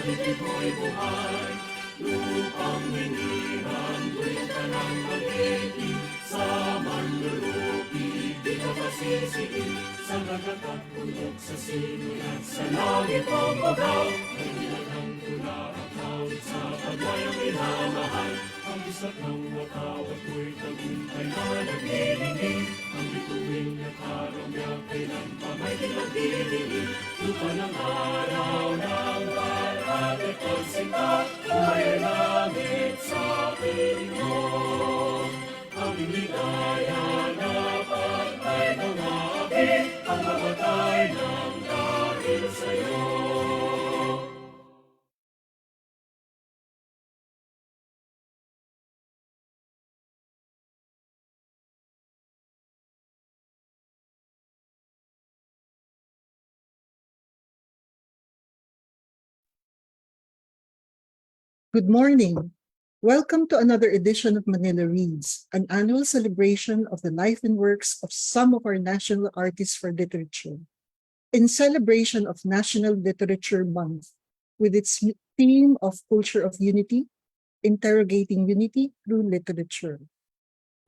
paligid mo'y buhay. Lupang hiniram, tuwing ka ng pag-ibig, sa manlulupig, di ka masisiin. Sa nagkakatulog sa simoy at sa langit mong bagaw, ay nilagang tula at hawit sa paglayang minamahal. Ang isa't ng wakaw at ko'y tagumpay na naglilingin. Ang bituin at araw niya kailan pa may pinagdidiin. Lupa ng araw ng barat at pagsinta, buhay langit sa piling mo. Ang ligaya na pantay ng api, ang mamatay ng dahil sa'yo. Good morning. Welcome to another edition of Manila Reads, an annual celebration of the life and works of some of our national artists for literature. In celebration of National Literature Month, with its theme of Culture of Unity, interrogating unity through literature.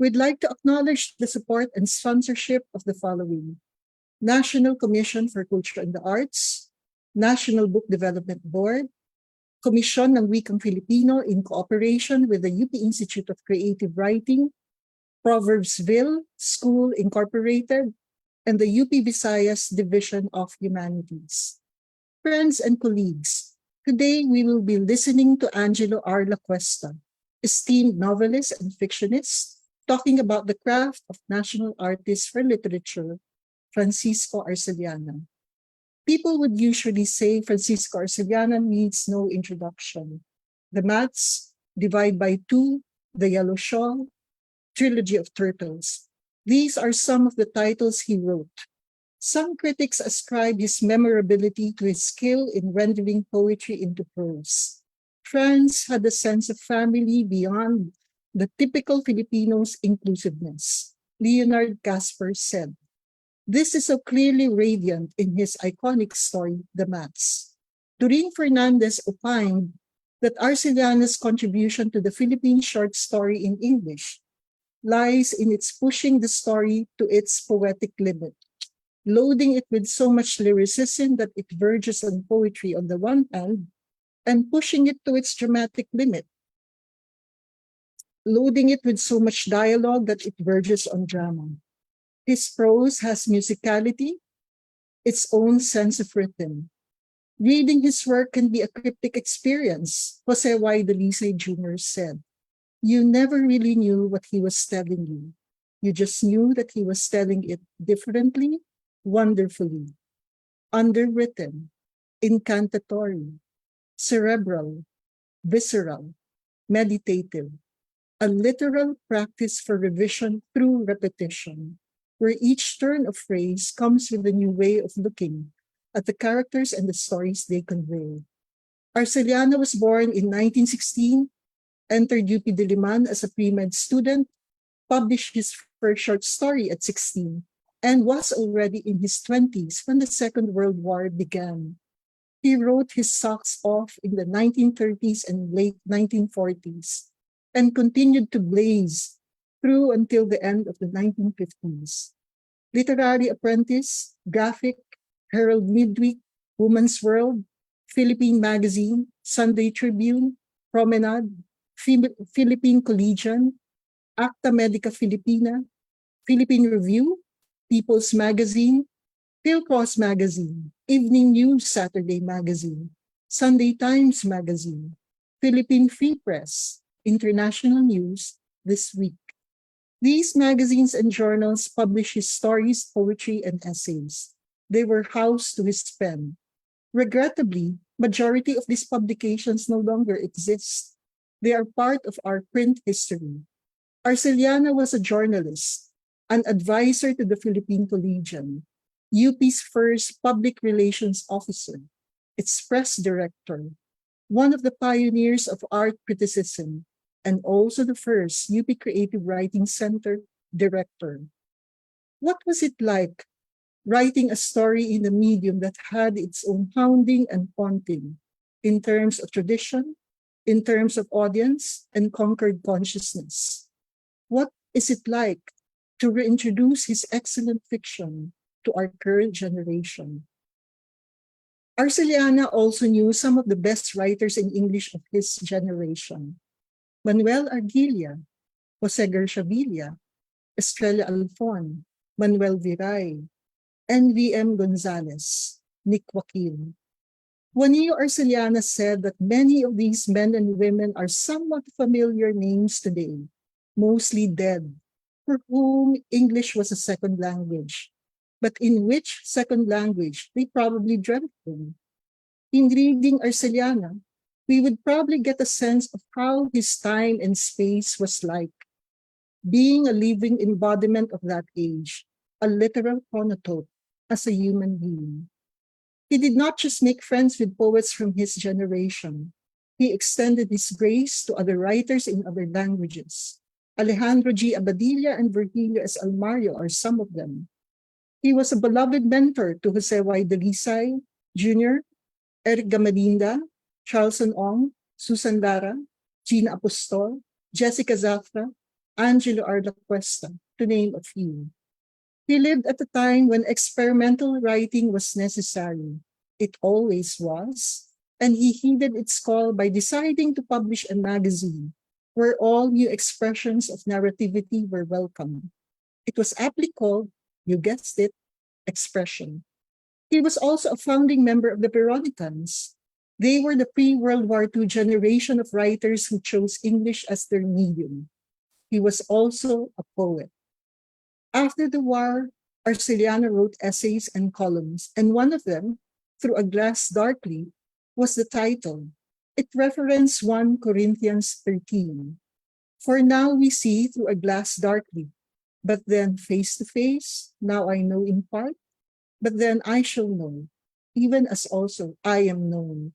We'd like to acknowledge the support and sponsorship of the following: National Commission for Culture and the Arts, National Book Development Board, Komisyon ng Wikang Filipino in cooperation with the UP Institute of Creative Writing, Proverbsville School Incorporated, and the UP Visayas Division of Humanities. Friends and colleagues, today we will be listening to Angelo R. Lacuesta, esteemed novelist and fictionist, talking about the craft of national artist for literature, Francisco Arcellana. People would usually say Francisco Arcellana needs no introduction. The Mats, Divide by Two, The Yellow Shawl, Trilogy of Turtles. These are some of the titles he wrote. Some critics ascribe his memorability to his skill in rendering poetry into prose. Franz had a sense of family beyond the typical Filipino's inclusiveness. Leonard Casper said, "This is so clearly radiant in his iconic story, The Mats." Doreen Fernandez opined that Arcellana's contribution to the Philippine short story in English lies in its pushing the story to its poetic limit, loading it with so much lyricism that it verges on poetry on the one hand, and pushing it to its dramatic limit, loading it with so much dialogue that it verges on drama. His prose has musicality, its own sense of rhythm. Reading his work can be a cryptic experience, Jose Y. Delice Jr. said. You never really knew what he was telling you. You just knew that he was telling it differently, wonderfully, underwritten, incantatory, cerebral, visceral, meditative, a literal practice for revision through repetition, where each turn of phrase comes with a new way of looking at the characters and the stories they convey. Arcellana was born in 1916, entered UP Diliman as a pre-med student, published his first short story at 16, and was already in his 20s when the Second World War began. He wrote his socks off in the 1930s and late 1940s, and continued to blaze through until the end of the 1950s. Literary Apprentice, Graphic, Herald Midweek, Woman's World, Philippine Magazine, Sunday Tribune, Promenade, Philippine Collegian, Acta Medica Filipina, Philippine Review, People's Magazine, Philcross Magazine, Evening News Saturday Magazine, Sunday Times Magazine, Philippine Free Press, International News, This Week. These magazines and journals publish his stories, poetry, and essays. They were housed to his pen. Regrettably, majority of these publications no longer exist. They are part of our print history. Arcellana was a journalist, an advisor to the Philippine Collegian, UP's first public relations officer, its press director, one of the pioneers of art criticism, and also the first UP Creative Writing Center director. What was it like writing a story in a medium that had its own hounding and haunting, in terms of tradition, in terms of audience, and conquered consciousness. What is it like to reintroduce his excellent fiction to our current generation? Arcellana also knew some of the best writers in English of his generation: Manuel Argilia, Jose Gershabilia, Estrella Alfon, Manuel Viray, and V.M. Gonzalez, Nick Joaquin. Juanillo Arcellana said that many of these men and women are somewhat familiar names today, mostly dead, for whom English was a second language, but in which second language they probably dreamt in. In reading Arcellana, we would probably get a sense of how his time and space was like, being a living embodiment of that age, a literal chronotope as a human being. He did not just make friends with poets from his generation. He extended his grace to other writers in other languages. Alejandro G. Abadilla and Virgilio S. Almario are some of them. He was a beloved mentor to Jose Y. Dalisay Jr., Eric Gamalinda, Charleston Ong, Susan Lara, Gina Apostol, Jessica Zafra, Angelo Arda Cuesta, to name a few. He lived at a time when experimental writing was necessary. It always was, and he heeded its call by deciding to publish a magazine where all new expressions of narrativity were welcome. It was aptly called, you guessed it, Expression. He was also a founding member of the Veronicans. They were the pre-World War II generation of writers who chose English as their medium. He was also a poet. After the war, Arcellana wrote essays and columns, and one of them, Through a Glass Darkly, was the title. It referenced 1 Corinthians 13. For now we see through a glass darkly, but then face to face, now I know in part, but then I shall know, even as also I am known.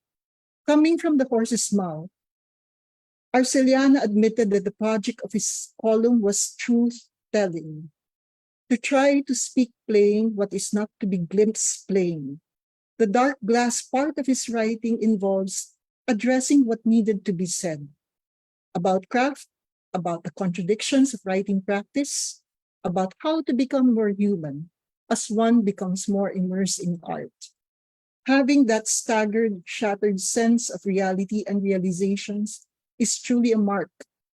Coming from the horse's mouth, Arcellana admitted that the project of his column was truth-telling, to try to speak plain what is not to be glimpsed plain. The dark glass part of his writing involves addressing what needed to be said about craft, about the contradictions of writing practice, about how to become more human as one becomes more immersed in art. Having that staggered, shattered sense of reality and realizations is truly a mark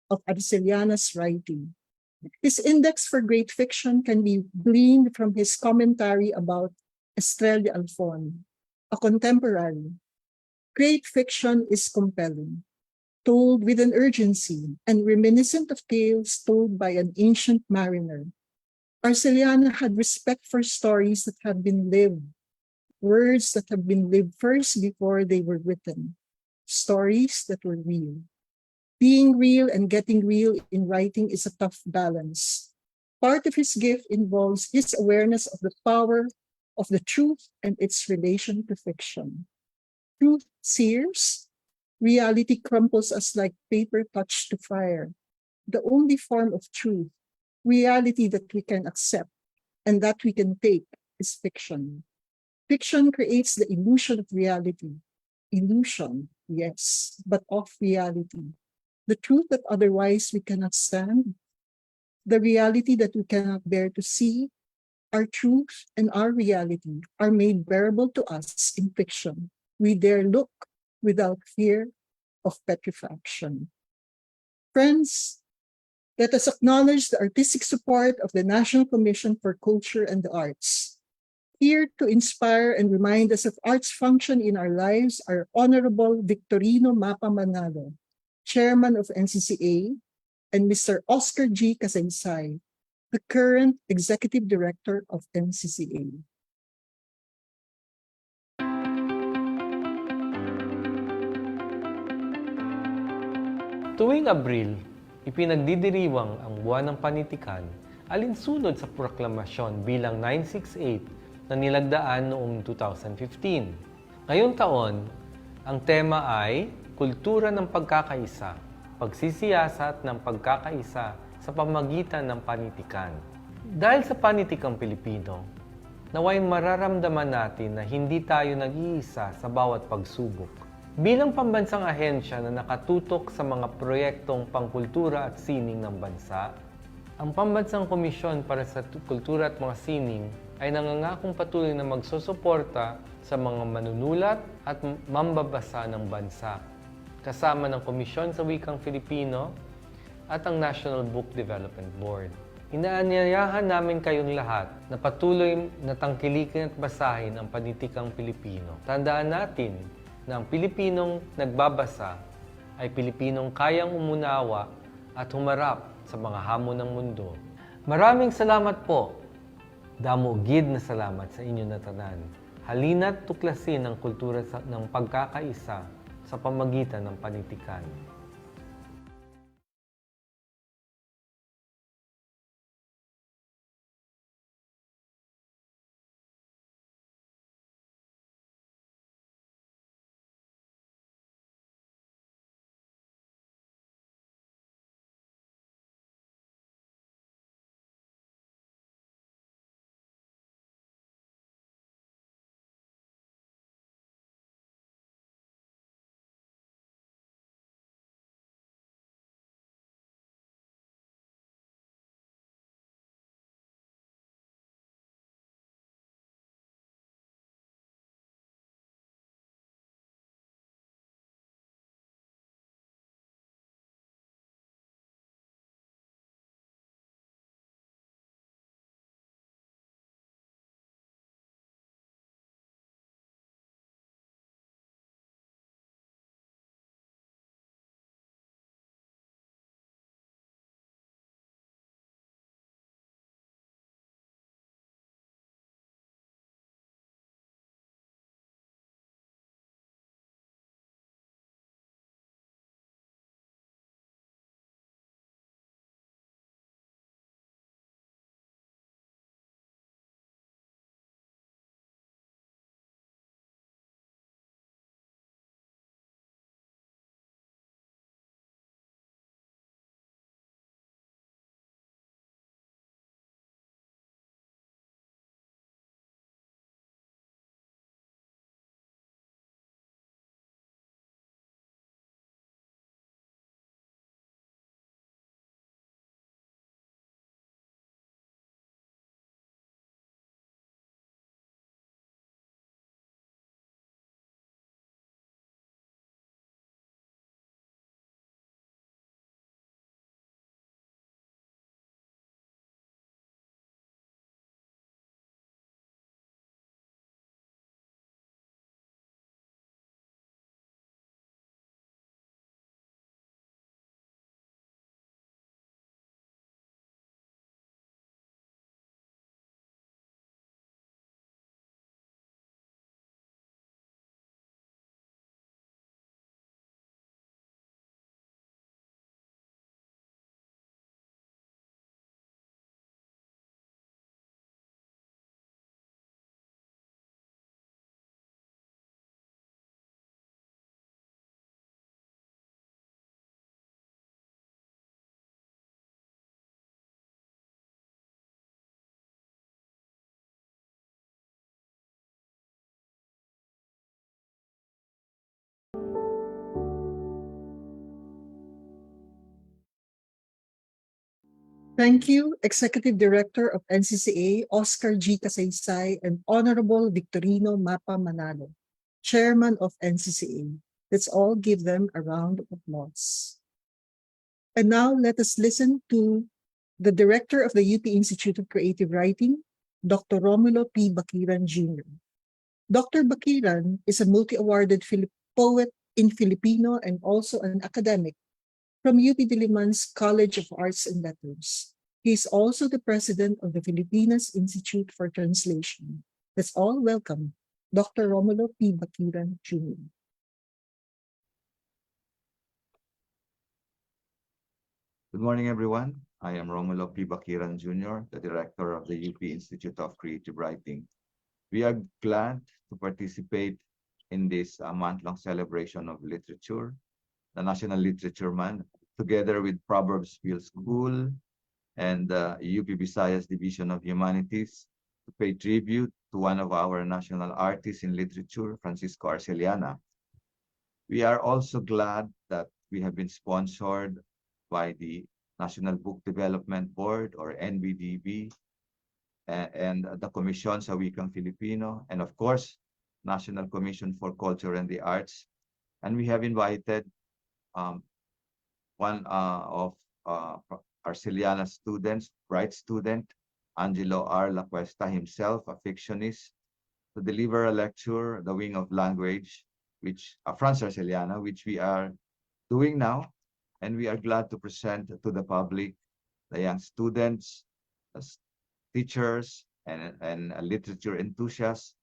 of Arcellana's writing. His index for great fiction can be gleaned from his commentary about Estrella Alfon, a contemporary. Great fiction is compelling, told with an urgency and reminiscent of tales told by an ancient mariner. Arcellana had respect for stories that have been lived, words that have been lived first before they were written, stories that were real. Being real and getting real in writing is a tough balance. Part of his gift involves his awareness of the power of the truth and its relation to fiction. Truth sears, reality crumples us like paper touched to fire. The only form of truth, reality that we can accept and that we can take, is fiction. Fiction creates the illusion of reality. Illusion, yes, but of reality. The truth that otherwise we cannot stand, the reality that we cannot bear to see, our truth and our reality are made bearable to us in fiction. We dare look without fear of petrifaction. Friends, let us acknowledge the artistic support of the National Commission for Culture and the Arts. Here to inspire and remind us of art's function in our lives are Honorable Victorino Mapa Manalo, Chairman of NCCA, and Mr. Oscar G. Casaysay, the current Executive Director of NCCA. Tuwing Abril, ipinagdidiriwang ang buwan ng panitikan alinsunod sa proklamasyon bilang 968 na nilagdaan noong 2015. Ngayong taon, ang tema ay Kultura ng Pagkakaisa, Pagsisiyasat ng Pagkakaisa sa Pamamagitan ng Panitikan. Dahil sa panitikang Pilipino, naway mararamdaman natin na hindi tayo nag-iisa sa bawat pagsubok. bilang pambansang ahensya na nakatutok sa mga proyektong pangkultura at sining ng bansa, ang Pambansang Komisyon para sa Kultura at mga Sining ay nangangakong patuloy na magsusuporta sa mga manunulat at mambabasa ng bansa, kasama ng Komisyon sa Wikang Filipino at ang National Book Development Board. Inaanyayahan namin kayong lahat na patuloy na tangkilikin at basahin ang panitikang Pilipino. Tandaan natin na ang Pilipinong nagbabasa ay Pilipinong kayang umunawa at humarap sa mga hamon ng mundo. Maraming salamat po. Damo gid na salamat sa inyo na tanan. Halina't tuklasin ang kultura ng pagkakaisa sa pamagitan ng panitikan. Thank you, Executive Director of NCCA, Oscar G. Kasaysay, and Honorable Victorino Mapa Manalo, Chairman of NCCA. Let's all give them a round of applause. And now let us listen to the Director of the UP Institute of Creative Writing, Dr. Romulo P. Bakiran Jr. Dr. Bakiran is a multi-awarded poet in Filipino and also an academic from UP Diliman's College of Arts and Letters. He is also the president of the Filipinas Institute for Translation. Let's all welcome Dr. Romulo P. Bakiran Jr. Good morning, everyone. I am Romulo P. Bakiran Jr., the director of the UP Institute of Creative Writing. We are glad to participate in this month-long celebration of literature, the National Literature Month, together with Proverbs Field School and the UP Visayas Division of Humanities, to pay tribute to one of our national artists in literature, Francisco Arcellana. We are also glad that we have been sponsored by the National Book Development Board, or NBDB, and the Commission sa Wikang Filipino, and of course, National Commission for Culture and the Arts. And we have invited one of Arcellana students, bright student, Angelo R. Lacuesta himself, a fictionist, to deliver a lecture, The Wing of Language, which Franz Arcellana, which we are doing now. And we are glad to present to the public, the young students, as teachers, and literature enthusiasts,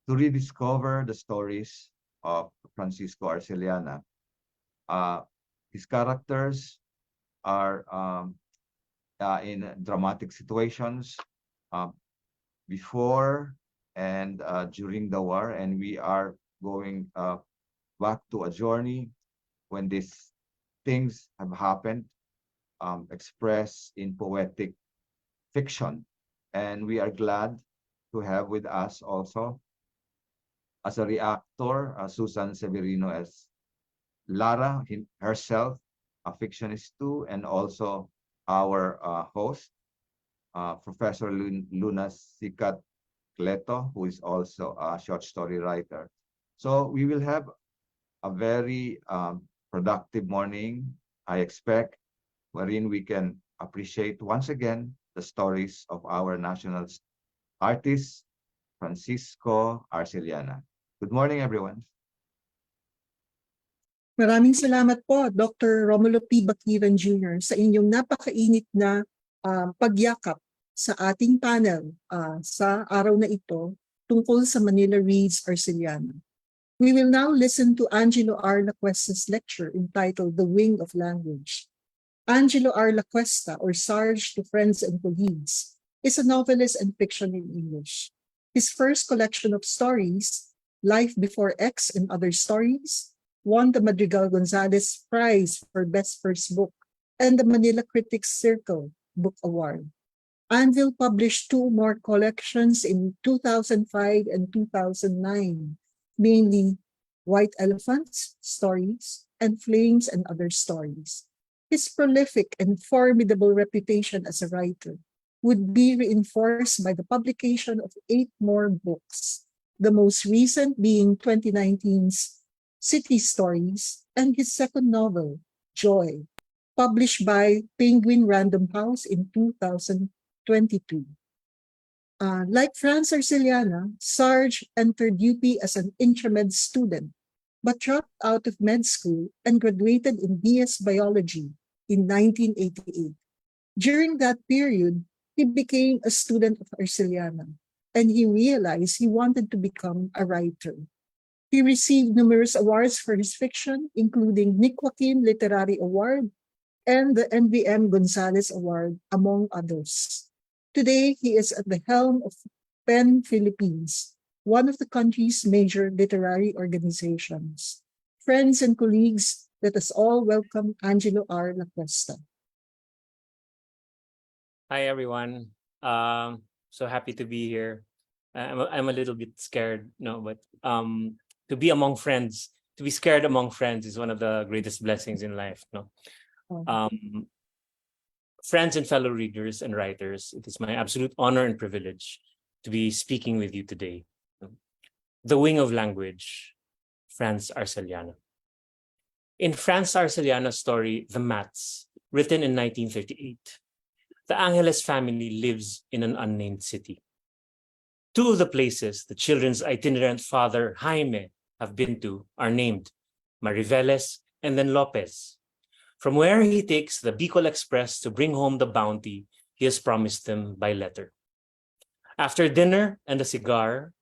to rediscover the stories of Francisco Arcellana. His characters are in dramatic situations before and during the war, and we are going back to a journey when these things have happened, expressed in poetic fiction. And we are glad to have with us also, as a reactor, Susan Severino as Lara herself, a fictionist too, and also our host, Professor Luna Sikat Cleto, who is also a short story writer. So we will have a very productive morning, I expect, wherein we can appreciate once again the stories of our national artist, Francisco Arcellana. Good morning, everyone. Maraming salamat po, Dr. Romulo P. Bakiran Jr., sa inyong napakainit na pagyakap sa ating panel sa araw na ito tungkol sa Manila Reads Arcellana. We will now listen to Angelo R. Lacuesta's lecture entitled The Wing of Language. Angelo R. Lacuesta, or Sarge to Friends and Colleagues, is a novelist and fiction in English. His first collection of stories, Life Before X and Other Stories, won the Madrigal Gonzalez Prize for Best First Book and the Manila Critics Circle Book Award. Anvil published two more collections in 2005 and 2009, mainly White Elephants, Stories, and Flames and Other Stories. His prolific and formidable reputation as a writer would be reinforced by the publication of 8 more books, the most recent being 2019's City Stories, and his second novel, Joy, published by Penguin Random House in 2022. Like Franz Arcellana, Sarge entered UP as an intramed student, but dropped out of med school and graduated in BS Biology in 1988. During that period, he became a student of Arcellana, and he realized he wanted to become a writer. He received numerous awards for his fiction, including Nick Joaquin Literary Award and the NVM Gonzalez Award, among others. Today, he is at the helm of PEN Philippines, one of the country's major literary organizations. Friends and colleagues, let us all welcome Angelo R. Lacuesta. Hi, everyone. So happy to be here. I'm a little bit scared, but to be among friends, to be scared among friends is one of the greatest blessings in life. Friends and fellow readers and writers, it is my absolute honor and privilege to be speaking with you today. The Wing of Language, Franz Arcellana. In Franz Arcellana's story, The Mats, written in 1938, the Angeles family lives in an unnamed city. 2 of the places the children's itinerant father, Jaime, have been to are named Mariveles and then Lopez, from where he takes the Bicol Express to bring home the bounty he has promised them by letter. After dinner and a cigar,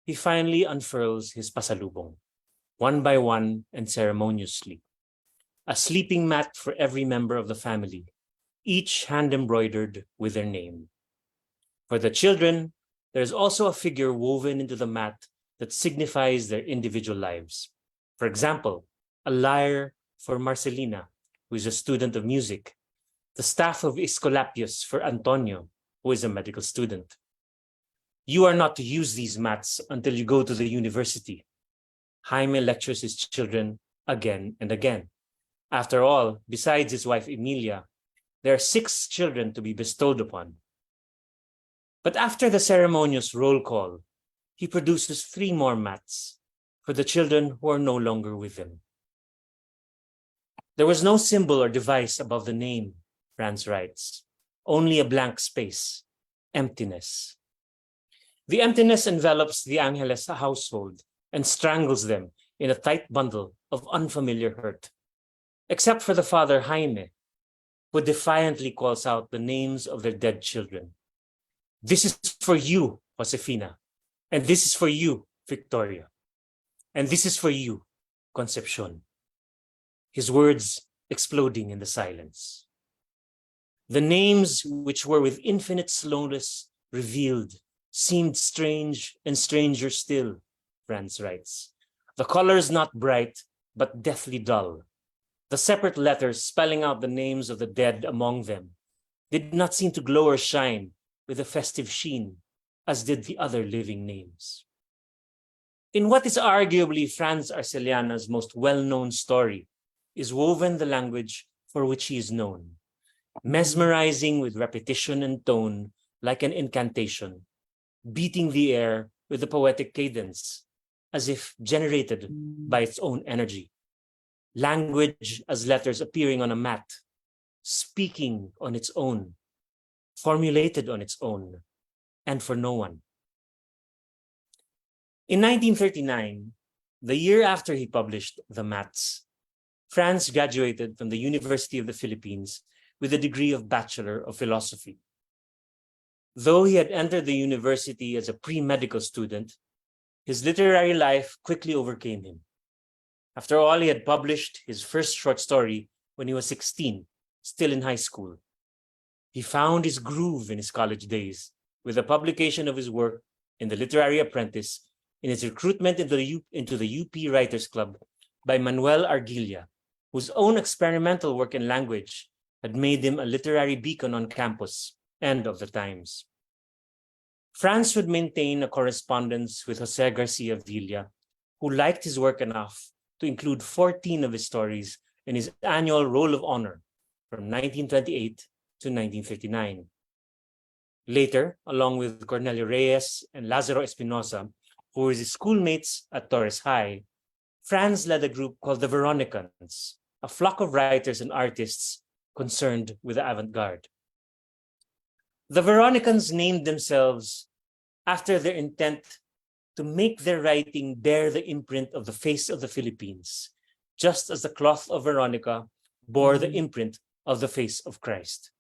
he finally unfurls his pasalubong, one by one and ceremoniously. A sleeping mat for every member of the family, each hand embroidered with their name. For the children, there's also a figure woven into the mat that signifies their individual lives. For example, a lyre for Marcelina, who is a student of music, the staff of Esculapius for Antonio, who is a medical student. You are not to use these mats until you go to the university. Jaime lectures his children again and again. After all, besides his wife Emilia, there are 6 children to be bestowed upon. But after the ceremonious roll call, he produces 3 more mats for the children who are no longer with him. There was no symbol or device above the name, Franz writes, only a blank space, emptiness. The emptiness envelops the Angeles household and strangles them in a tight bundle of unfamiliar hurt, except for the father Jaime, who defiantly calls out the names of their dead children. This is for you, Josefina, and this is for you, Victoria, and this is for you, Concepcion. His words exploding in the silence. The names which were with infinite slowness revealed seemed strange and stranger still, Franz writes. The colors not bright, but deathly dull. The separate letters spelling out the names of the dead among them did not seem to glow or shine with a festive sheen, as did the other living names. In what is arguably Franz Arcellana's most well-known story is woven the language for which he is known, mesmerizing with repetition and tone like an incantation, beating the air with a poetic cadence, as if generated by its own energy. Language as letters appearing on a mat, speaking on its own, formulated on its own, and for no one. In 1939, the year after he published The Mats, Franz graduated from the University of the Philippines with a degree of Bachelor of Philosophy. Though he had entered the university as a pre-medical student, his literary life quickly overcame him. After all, he had published his first short story when he was 16, still in high school. He found his groove in his college days with the publication of his work in the Literary Apprentice in his recruitment into the UP Writers Club by Manuel Arguilla, whose own experimental work in language had made him a literary beacon on campus and of the times. Franz would maintain a correspondence with Jose Garcia Villa, who liked his work enough to include 14 of his stories in his annual Roll of Honor from 1928 to 1959. Later, along with Cornelio Reyes and Lazaro Espinosa, who were his schoolmates at Torres High, Franz led a group called the Veronicans, a flock of writers and artists concerned with the avant-garde. The Veronicans named themselves after their intent to make their writing bear the imprint of the face of the Philippines, just as the cloth of Veronica bore the imprint of the face of Christ.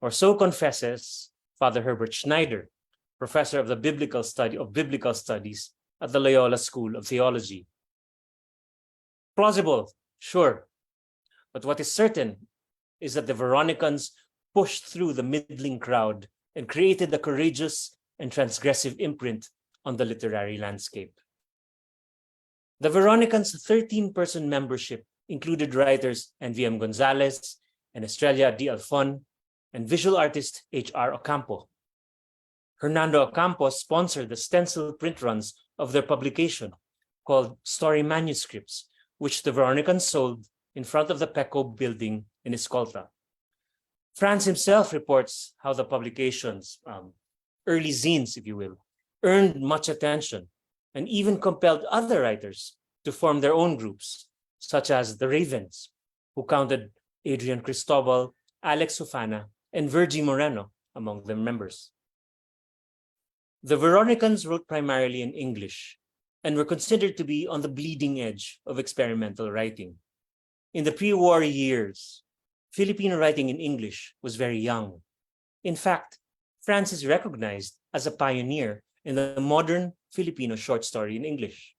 Or so confesses Father Herbert Schneider, professor of the biblical studies at the Loyola School of Theology. Plausible, sure, but what is certain is that the Veronicans pushed through the middling crowd and created a courageous and transgressive imprint on the literary landscape. The Veronicans' 13-person membership included writers N.V.M. Gonzalez and Estrella D. Alfon and visual artist H.R. Ocampo. Hernando Ocampo sponsored the stencil print runs of their publication called Story Manuscripts, which the Veronicans sold in front of the PECO building in Escolta. Franz himself reports how the publications, early zines, if you will, earned much attention and even compelled other writers to form their own groups, such as the Ravens, who counted Adrian Cristobal, Alex Sufana, and Virgie Moreno among their members. The Veronicans wrote primarily in English and were considered to be on the bleeding edge of experimental writing. In the pre-war years, Filipino writing in English was very young. In fact, Franz is recognized as a pioneer in the modern Filipino short story in English.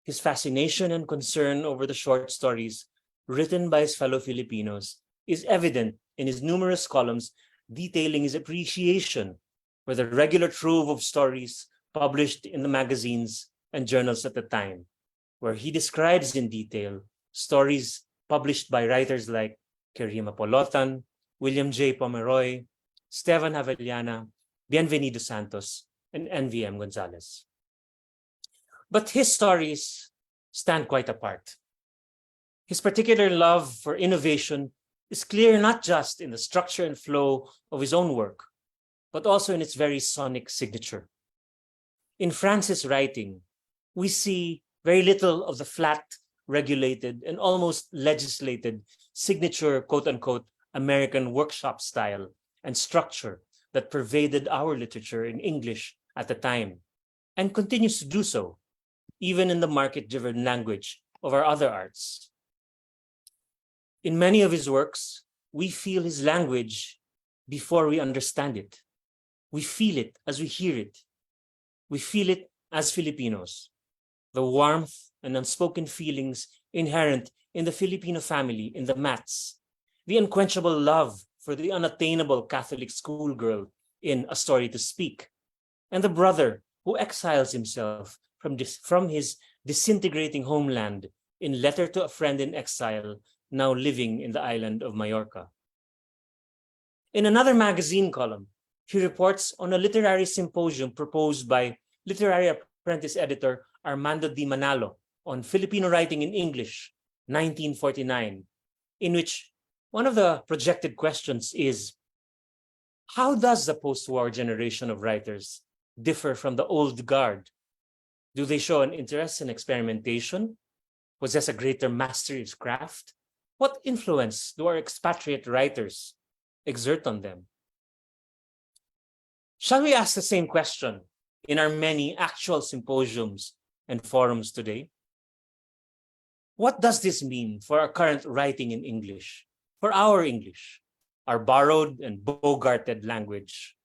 His fascination and concern over the short stories written by his fellow Filipinos is evident in his numerous columns detailing his appreciation for the regular trove of stories published in the magazines and journals at the time, where he describes in detail stories published by writers like Kerima Polotan, William J. Pomeroy, Esteban Javellana, Bienvenido Santos, and N.V.M. Gonzalez. But his stories stand quite apart. His particular love for innovation is clear not just in the structure and flow of his own work, but also in its very sonic signature. In Franz's writing, we see very little of the flat, regulated, and almost legislated signature, quote-unquote, American workshop style and structure that pervaded our literature in English at the time, and continues to do so, even in the market-driven language of our other arts. In many of his works, we feel his language before we understand it. We feel it as we hear it. We feel it as Filipinos. The warmth and unspoken feelings inherent in the Filipino family, in the Mats, the unquenchable love for the unattainable Catholic schoolgirl in A Story to Speak, and the brother who exiles himself from his disintegrating homeland in Letter to a Friend in Exile, now living in the island of Majorca. In another magazine column, he reports on a literary symposium proposed by literary apprentice editor Armando Di Manalo on Filipino writing in English, 1949, in which one of the projected questions is, how does the post-war generation of writers differ from the old guard? Do they show an interest in experimentation? Possess a greater mastery of craft? What influence do our expatriate writers exert on them? Shall we ask the same question in our many actual symposiums and forums today? What does this mean for our current writing in English, for our English, our borrowed and bogarted language,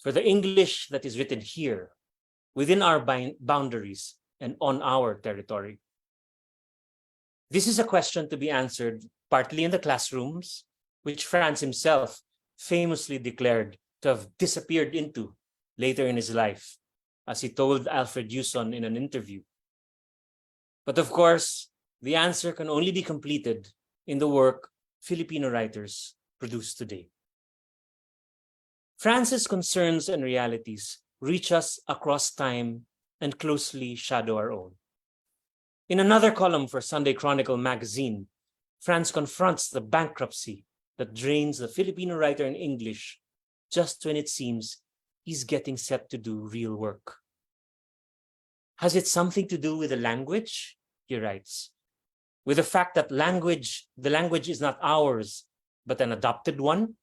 for the English that is written here, within our boundaries and on our territory? This is a question to be answered partly in the classrooms, which Franz himself famously declared to have disappeared into later in his life, as he told Alfred Yuson in an interview. But of course, the answer can only be completed in the work Filipino writers produce today. Franz's concerns and realities reach us across time and closely shadow our own. In another column for Sunday Chronicle magazine, Franz confronts the bankruptcy that drains the Filipino writer in English just when it seems he's getting set to do real work. Has it something to do with the language? He writes. With the fact that the language is not ours, but an adopted one?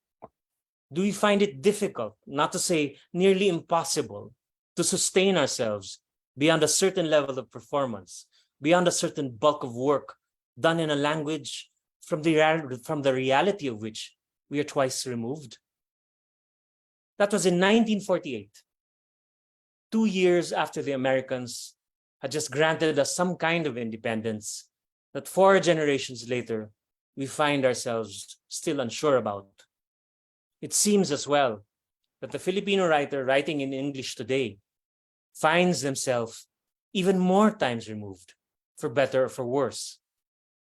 Do we find it difficult, not to say nearly impossible, to sustain ourselves beyond a certain level of performance, beyond a certain bulk of work done in a language from the reality of which we are twice removed? That was in 1948, 2 years after the Americans had just granted us some kind of independence that 4 generations later we find ourselves still unsure about. It seems as well that the Filipino writer writing in English today finds themselves even more times removed, for better or for worse.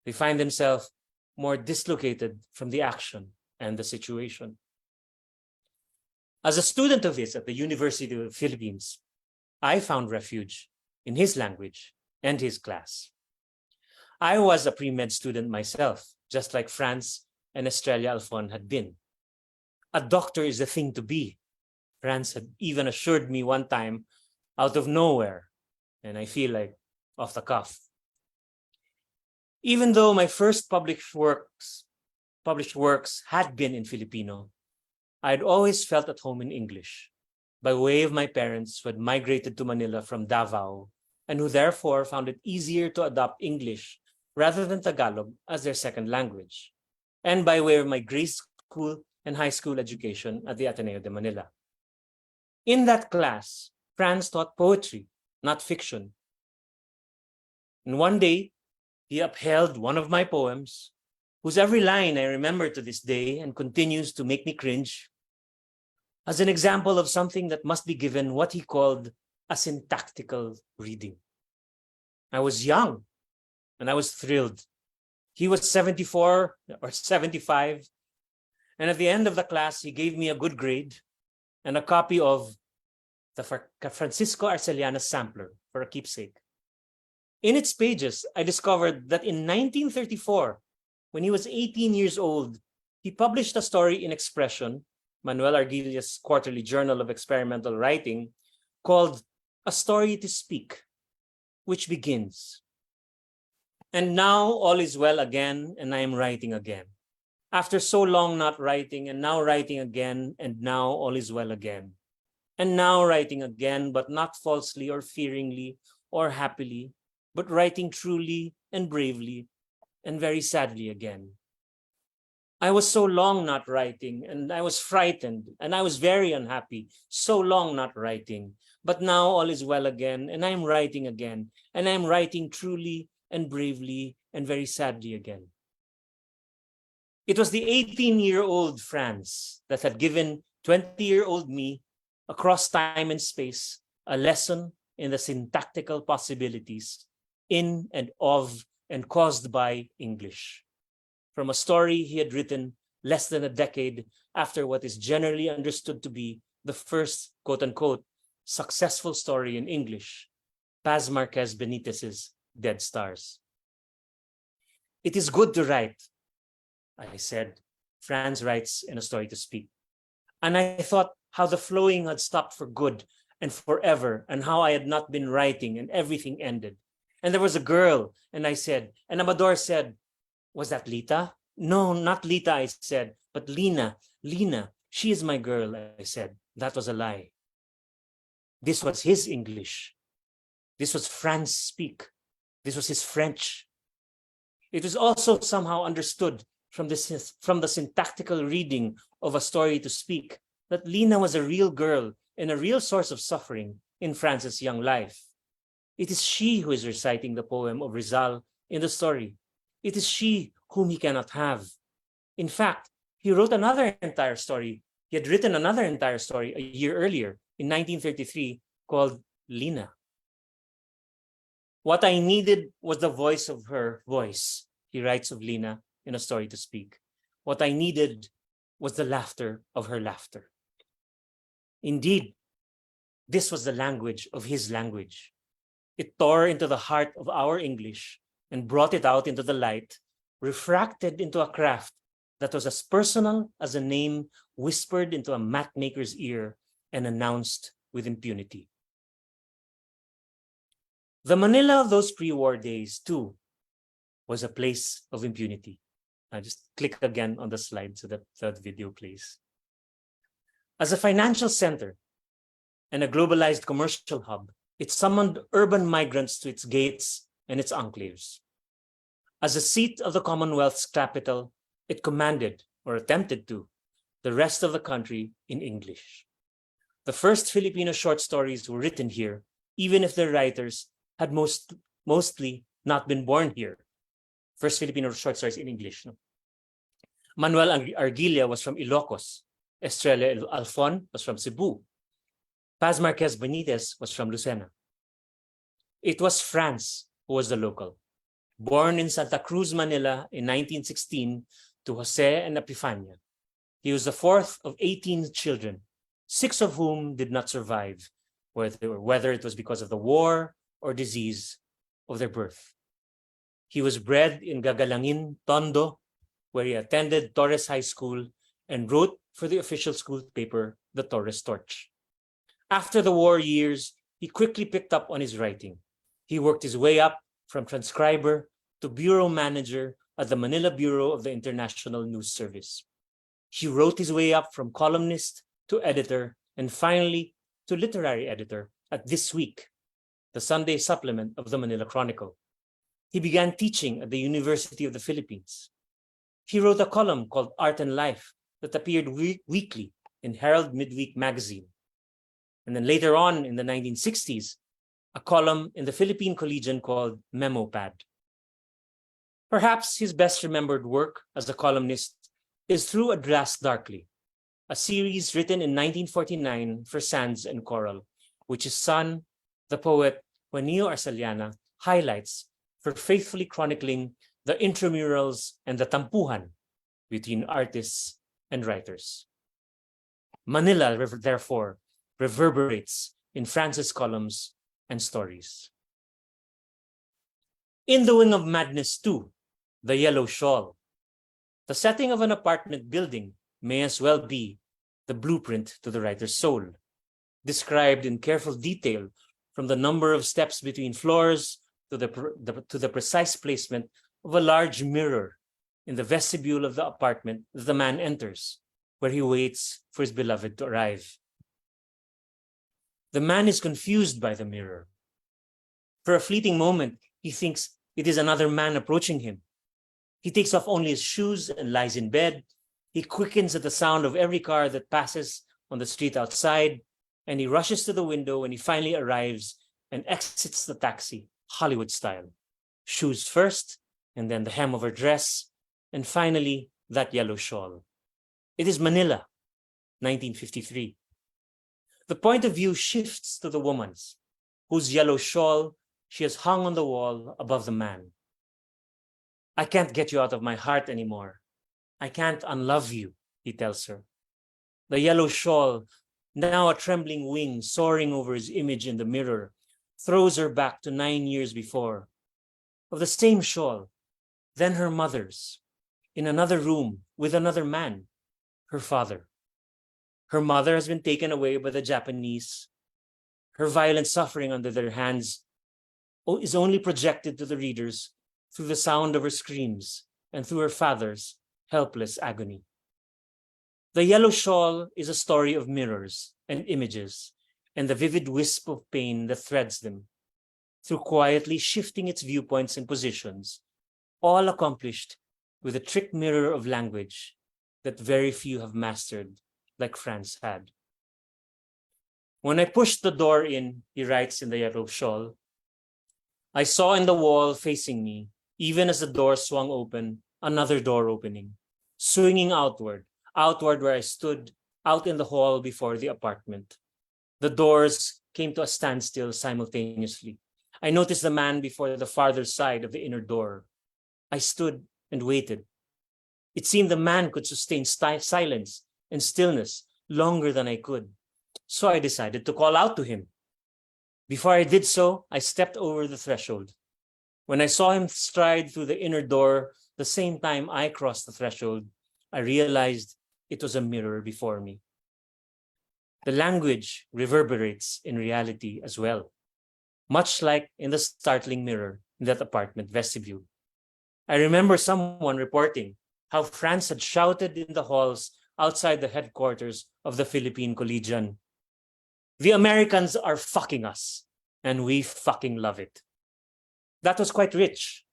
They find themselves more dislocated from the action and the situation. As a student of his at the University of the Philippines, I found refuge in his language and his class. I was a pre-med student myself, just like Franz and Estrella Alfon had been. A doctor is the thing to be, Franz had even assured me one time out of nowhere, and I feel like off the cuff. Even though my first published works had been in Filipino, I had always felt at home in English, by way of my parents who had migrated to Manila from Davao, and who therefore found it easier to adopt English rather than Tagalog as their second language, and by way of my grade school and high school education at the Ateneo de Manila. In that class, Franz taught poetry, not fiction. And one day, he upheld one of my poems, whose every line I remember to this day and continues to make me cringe, as an example of something that must be given what he called a syntactical reading. I was young, and I was thrilled. He was 74 or 75, and at the end of the class, he gave me a good grade and a copy of the Francisco Arcellana sampler for a keepsake. In its pages, I discovered that in 1934, when he was 18 years old, he published a story in Expression, Manuel Argilia's quarterly journal of experimental writing, called A Story to Speak, which begins, "And now all is well again, and I am writing again. After so long not writing, and now writing again, and now all is well again. And now writing again, but not falsely or fearingly or happily, but writing truly and bravely and very sadly again. I was so long not writing, and I was frightened, and I was very unhappy, so long not writing. But now all is well again, and I am writing again, and I am writing truly and bravely and very sadly again." It was the 18-year-old Franz that had given 20-year-old me, across time and space, a lesson in the syntactical possibilities in and of and caused by English. From a story he had written less than a decade after what is generally understood to be the first, quote-unquote, successful story in English, Paz Marquez Benitez's Dead Stars. "It is good to write," I said. Franz writes in A Story to Speak. And I thought how the flowing had stopped for good and forever, and how I had not been writing and everything ended. And there was a girl, and I said, and Amador said, "Was that Lita?" "No, not Lita," I said, "but Lina. Lina, she is my girl," I said. That was a lie. This was his English. This was Franz speak. This was his French. It was also somehow understood from the syntactical reading of A Story to Speak that Lina was a real girl and a real source of suffering in Franz's young life. It is she who is reciting the poem of Rizal in the story. It is she whom he cannot have. In fact, he wrote another entire story. He had written another entire story a year earlier in 1933 called Lina. "What I needed was the voice of her voice," he writes of Lina in A Story to Speak. "What I needed was the laughter of her laughter." Indeed, this was the language of his language. It tore into the heart of our English and brought it out into the light, refracted into a craft that was as personal as a name whispered into a mapmaker's ear and announced with impunity. The Manila of those pre-war days, too, was a place of impunity. I just click again on the slide so that the video plays. As a financial center and a globalized commercial hub, it summoned urban migrants to its gates and its enclaves. As a seat of the Commonwealth's capital, it commanded, or attempted to, the rest of the country in English. The first Filipino short stories were written here, even if their writers had mostly not been born here. First Filipino short stories in English. No? Manuel Argilia was from Ilocos. Estrella Alfon was from Cebu. Paz Marquez Benitez was from Lucena. It was Franz who was the local. Born in Santa Cruz, Manila in 1916 to Jose and Epifania. He was the fourth of 18 children, 6 of whom did not survive, whether it was because of the war or disease of their birth. He was bred in Gagalangin, Tondo, where he attended Torres High School and wrote for the official school paper, the Torres Torch. After the war years, he quickly picked up on his writing. He worked his way up from transcriber to bureau manager at the Manila Bureau of the International News Service. He wrote his way up from columnist to editor and finally to literary editor at This Week, the Sunday supplement of the Manila Chronicle. He began teaching at the University of the Philippines. He wrote a column called Art and Life that appeared weekly in Herald Midweek magazine. And then later on in the 1960s, a column in the Philippine Collegian called Memo Pad. Perhaps his best remembered work as a columnist is Through a Glass Darkly, a series written in 1949 for Sands and Coral, which his son, the poet Juanillo Arcellana, highlights for faithfully chronicling the intramurals and the tampuhan between artists and writers. Manila, therefore, reverberates in Franz's columns and stories. In The Wing of Madness 2, The Yellow Shawl, the setting of an apartment building may as well be the blueprint to the writer's soul, described in careful detail from the number of steps between floors to the precise placement of a large mirror in the vestibule of the apartment that the man enters, where he waits for his beloved to arrive. The man is confused by the mirror. For a fleeting moment, he thinks it is another man approaching him. He takes off only his shoes and lies in bed. He quickens at the sound of every car that passes on the street outside, and he rushes to the window when he finally arrives and exits the taxi, Hollywood style. Shoes first, and then the hem of her dress, and finally, that yellow shawl. It is Manila, 1953. The point of view shifts to the woman's, whose yellow shawl she has hung on the wall above the man. I can't get you out of my heart anymore. I can't unlove you, he tells her. The yellow shawl, now a trembling wing soaring over his image in the mirror, throws her back to 9 years before. Of the same shawl, then her mother's, in another room with another man, her father. Her mother has been taken away by the Japanese. Her violent suffering under their hands is only projected to the readers through the sound of her screams and through her father's helpless agony. The Yellow Shawl is a story of mirrors and images and the vivid wisp of pain that threads them, through quietly shifting its viewpoints and positions, all accomplished with a trick mirror of language that very few have mastered, like Franz had. When I pushed the door in, he writes in The Yellow Shawl, I saw in the wall facing me, even as the door swung open, another door opening, swinging outward where I stood, out in the hall before the apartment. The doors came to a standstill simultaneously. I noticed the man before the farther side of the inner door. I stood and waited. It seemed the man could sustain silence and stillness longer than I could. So I decided to call out to him. Before I did so, I stepped over the threshold. When I saw him stride through the inner door, the same time I crossed the threshold, I realized it was a mirror before me. The language reverberates in reality as well, much like in the startling mirror in that apartment vestibule. I remember someone reporting how Franz had shouted in the halls outside the headquarters of the Philippine Collegian, "The Americans are fucking us, and we fucking love it." That was quite rich,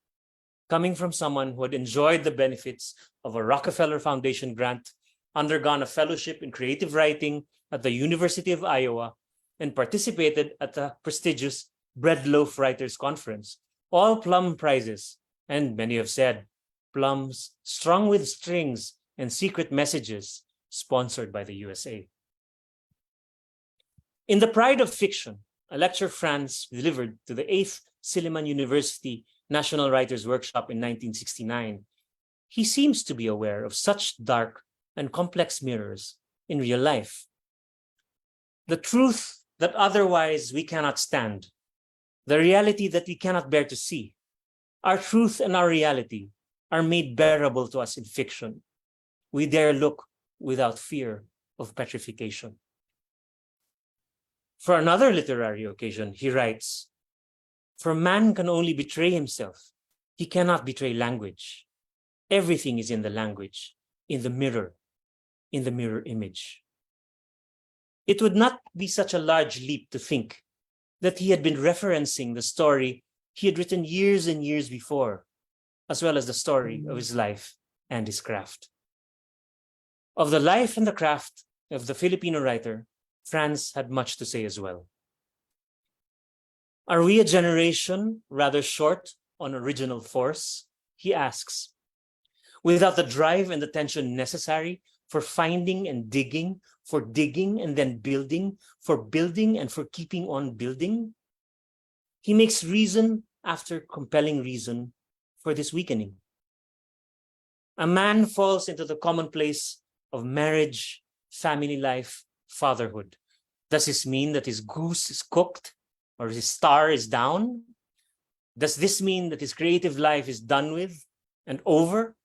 coming from someone who had enjoyed the benefits of a Rockefeller Foundation grant, undergone a fellowship in creative writing at the University of Iowa, and participated at the prestigious Bread Loaf Writers Conference, all plum prizes, and many have said, plums strung with strings and secret messages sponsored by the USA. In The Pride of Fiction, a lecture Franz delivered to the 8th Silliman University National Writers Workshop in 1969, he seems to be aware of such dark and complex mirrors in real life. The truth that otherwise we cannot stand, the reality that we cannot bear to see, our truth and our reality are made bearable to us in fiction. We dare look without fear of petrification. For another literary occasion, he writes, "For man can only betray himself. He cannot betray language. Everything is in the language, in the mirror image." It would not be such a large leap to think that he had been referencing the story he had written years and years before, as well as the story of his life and his craft. Of the life and the craft of the Filipino writer, Franz had much to say as well. Are we a generation rather short on original force? He asks. Without the drive and the tension necessary for finding and digging, for digging and then building, for building and for keeping on building? He makes reason after compelling reason for this weakening. A man falls into the commonplace of marriage, family life, fatherhood. Does this mean that his goose is cooked or his star is down? Does this mean that his creative life is done with and over?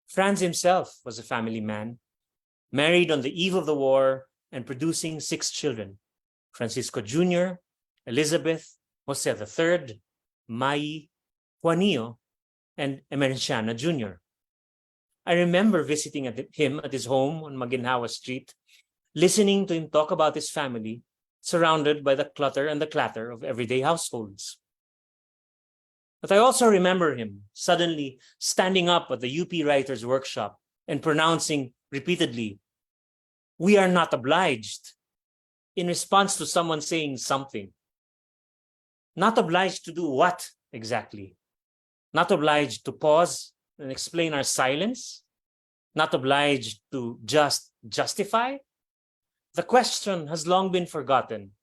Franz himself was a family man, married on the eve of the war and producing 6 children: Francisco Jr., Elizabeth, Jose III, Mai, Juanillo, and Emerenciana Jr. I remember visiting him at his home on Maginhawa Street, listening to him talk about his family, surrounded by the clutter and the clatter of everyday households. But I also remember him suddenly standing up at the UP Writers' Workshop and pronouncing repeatedly, "We are not obliged," in response to someone saying something. Not obliged to do what exactly? Not obliged to pause and explain our silence? Not obliged to just justify? The question has long been forgotten,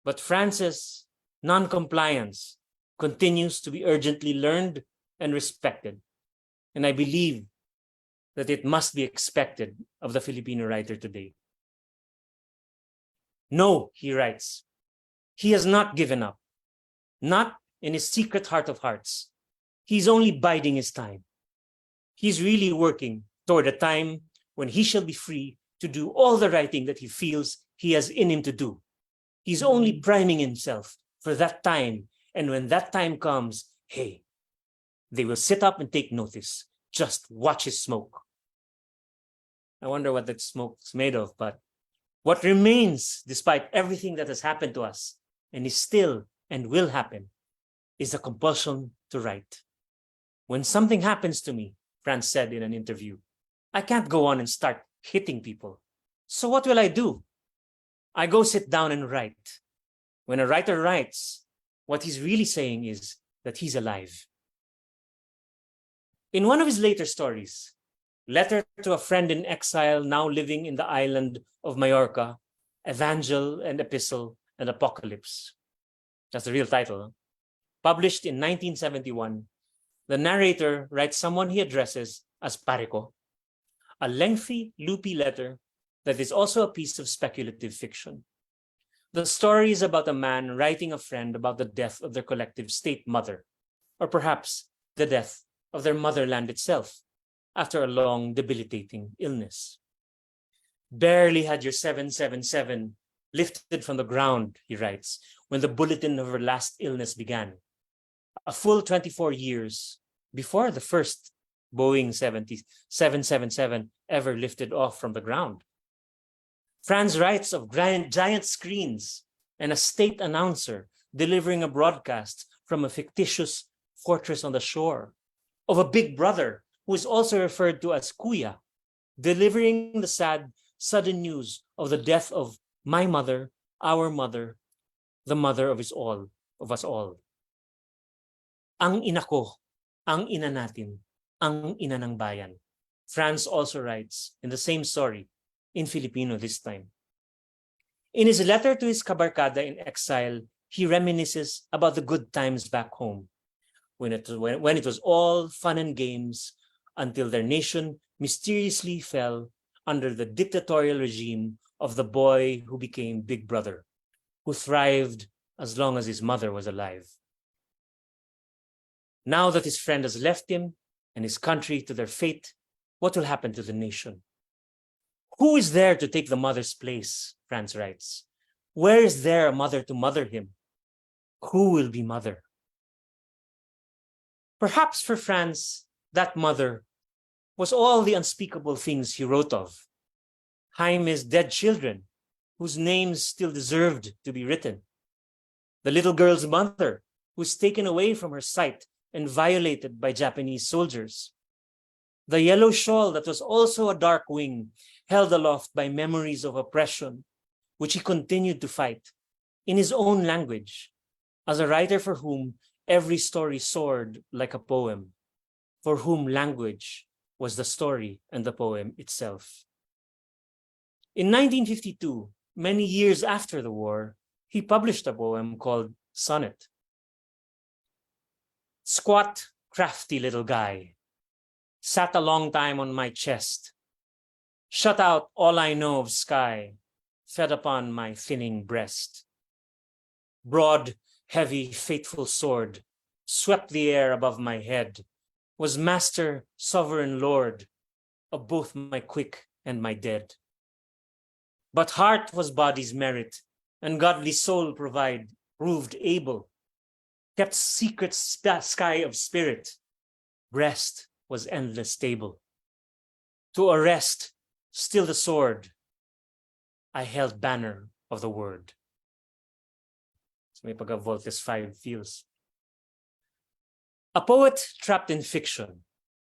but Franz's non-compliance continues to be urgently learned and respected. And I believe that it must be expected of the Filipino writer today. No, he writes, he has not given up, not in his secret heart of hearts. He's only biding his time. He's really working toward a time when he shall be free to do all the writing that he feels he has in him to do. He's only priming himself for that time. And when that time comes, hey, they will sit up and take notice. Just watch his smoke. I wonder what that smoke's made of, but what remains despite everything that has happened to us and is still and will happen is the compulsion to write. When something happens to me, Franz said in an interview, I can't go on and start hitting people. So what will I do? I go sit down and write. When a writer writes, what he's really saying is that he's alive. In one of his later stories, Letter to a Friend in Exile now living in the island of Majorca, Evangel and Epistle and Apocalypse. That's the real title. Huh? Published in 1971, the narrator writes someone he addresses as Pareco, a lengthy, loopy letter that is also a piece of speculative fiction. The story is about a man writing a friend about the death of their collective state mother, or perhaps the death of their motherland itself after a long, debilitating illness. Barely had your 777 lifted from the ground, he writes, when the bulletin of her last illness began. A full 24 years before the first Boeing 777 ever lifted off from the ground. Franz writes of giant screens and a state announcer delivering a broadcast from a fictitious fortress on the shore, of a big brother who is also referred to as Kuya, delivering the sad, sudden news of the death of my mother, our mother, the mother of us all. Ang ina ko, ang ina natin, ang ina ng bayan. Franz also writes in the same story, in Filipino this time. In his letter to his kabarkada in exile, he reminisces about the good times back home, when it was all fun and games until their nation mysteriously fell under the dictatorial regime of the boy who became Big Brother, who thrived as long as his mother was alive. Now that his friend has left him and his country to their fate, what will happen to the nation? Who is there to take the mother's place, Franz writes? Where is there a mother to mother him? Who will be mother? Perhaps for Franz, that mother was all the unspeakable things he wrote of. Jaime's dead children, whose names still deserved to be written. The little girl's mother, who was taken away from her sight and violated by Japanese soldiers. The yellow shawl that was also a dark wing, held aloft by memories of oppression, which he continued to fight in his own language, as a writer for whom every story soared like a poem, for whom language was the story and the poem itself. In 1952, many years after the war, he published a poem called Sonnet. Squat, crafty little guy, sat a long time on my chest, shut out all I know of sky, fed upon my thinning breast. Broad, heavy, fateful sword swept the air above my head, was master, sovereign lord of both my quick and my dead. But heart was body's merit, and godly soul proved able, kept secret sky of spirit, breast was endless stable. To arrest, still the sword, I held banner of the word. So may pagka-Voltes 5 feels. A poet trapped in fiction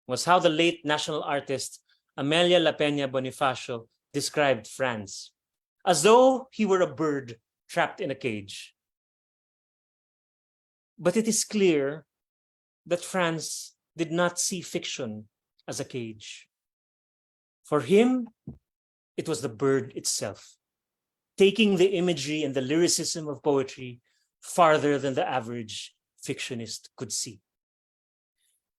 was how the late national artist Amelia La Peña Bonifacio described Franz, as though he were a bird trapped in a cage. But it is clear that Franz did not see fiction as a cage. For him, it was the bird itself, taking the imagery and the lyricism of poetry farther than the average fictionist could see.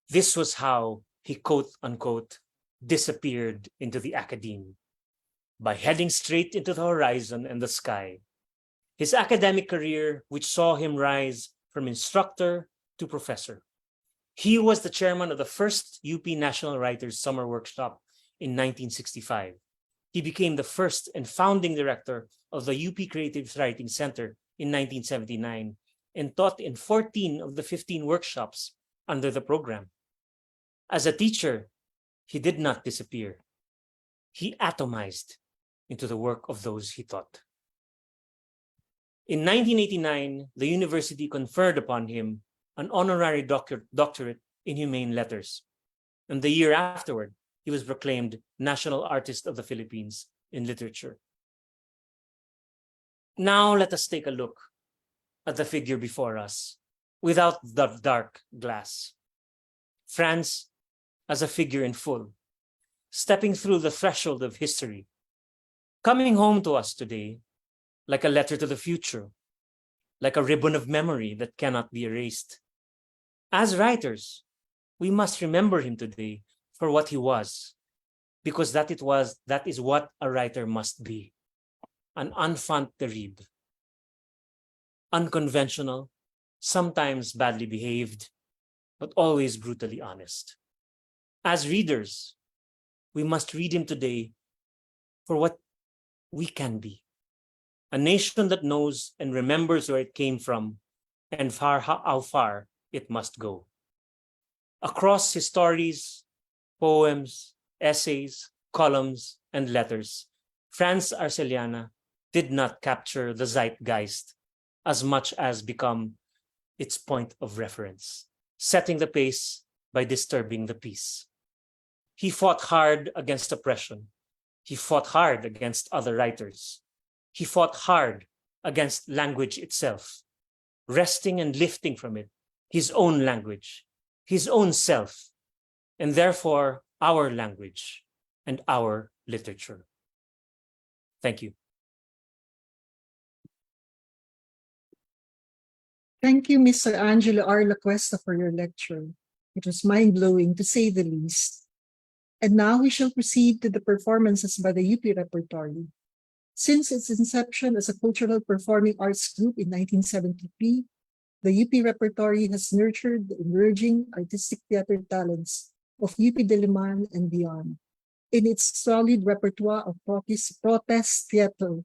This was how he, quote unquote, disappeared into the academe, by heading straight into the horizon and the sky. His academic career, which saw him rise from instructor to professor. He was the chairman of the first UP National Writers Summer Workshop in 1965. He became the first and founding director of the UP Creative Writing Center in 1979 and taught in 14 of the 15 workshops under the program. As a teacher, he did not disappear. He atomized into the work of those he taught. In 1989, the university conferred upon him an honorary doctorate in humane letters. And the year afterward, he was proclaimed National Artist of the Philippines in literature. Now let us take a look at the figure before us without the dark glass. Franz as a figure in full, stepping through the threshold of history, coming home to us today like a letter to the future, like a ribbon of memory that cannot be erased. As writers, we must remember him today for what he was, because that is what a writer must be. An enfant terrible, unconventional, sometimes badly behaved, but always brutally honest. As readers, we must read him today for what we can be. A nation that knows and remembers where it came from and how far it must go. Across his stories, poems, essays, columns, and letters, Franz Arcellana did not capture the zeitgeist as much as become its point of reference, setting the pace by disturbing the peace. He fought hard against oppression. He fought hard against other writers. He fought hard against language itself, wresting and lifting from it his own language, his own self, and therefore our language and our literature. Thank you. Thank you, Mr. Angelo R. Lacuesta, for your lecture. It was mind-blowing, to say the least. And now we shall proceed to the performances by the UP Repertory. Since its inception as a cultural performing arts group in 1973, the UP Repertory has nurtured the emerging artistic theater talents of UP Diliman and beyond. In its solid repertoire of protest theater,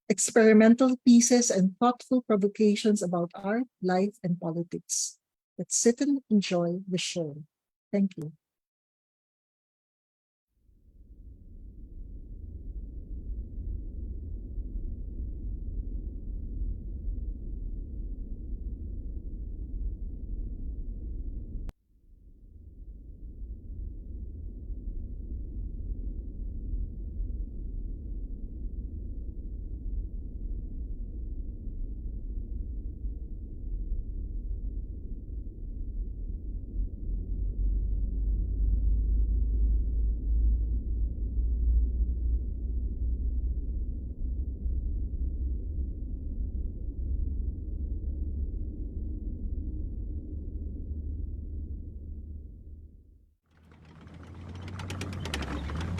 experimental pieces, and thoughtful provocations about art, life, and politics. Let's sit and enjoy the show. Thank you.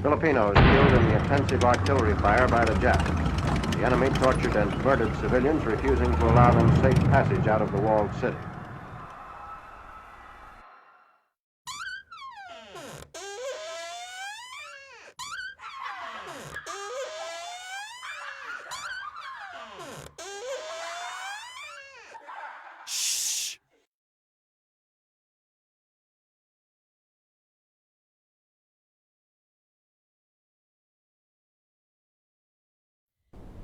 Filipinos killed in the intensive artillery fire by the Japs. The enemy tortured and murdered civilians, refusing to allow them safe passage out of the walled city.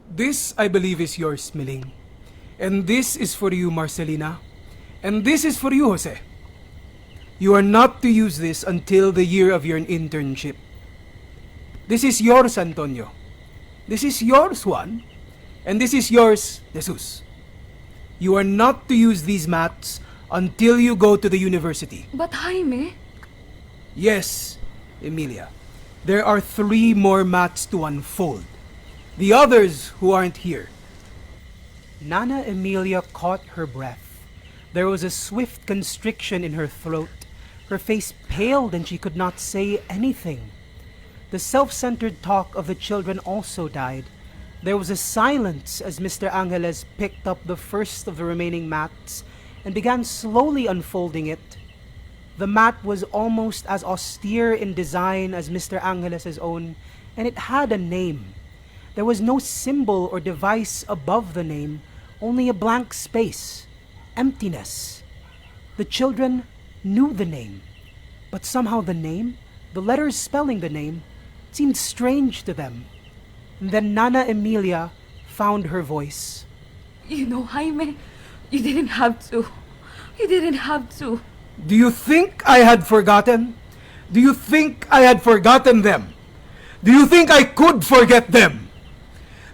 This, I believe, is yours, Miling. And this is for you, Marcelina. And this is for you, Jose. You are not to use this until the year of your internship. This is yours, Antonio. This is yours, Juan. And this is yours, Jesus. You are not to use these mats until you go to the university. But Jaime... Yes, Emilia. There are 3 more mats to unfold. The others who aren't here. Nana Emilia caught her breath. There was a swift constriction in her throat. Her face paled and she could not say anything. The self-centered talk of the children also died. There was a silence as Mr. Angeles picked up the first of the remaining mats and began slowly unfolding it. The mat was almost as austere in design as Mr. Angeles' own, and it had a name. There was no symbol or device above the name, only a blank space, emptiness. The children knew the name, but somehow the name, the letters spelling the name, seemed strange to them. And then Nana Emilia found her voice. You know, Jaime, you didn't have to. You didn't have to. Do you think I had forgotten? Do you think I had forgotten them? Do you think I could forget them?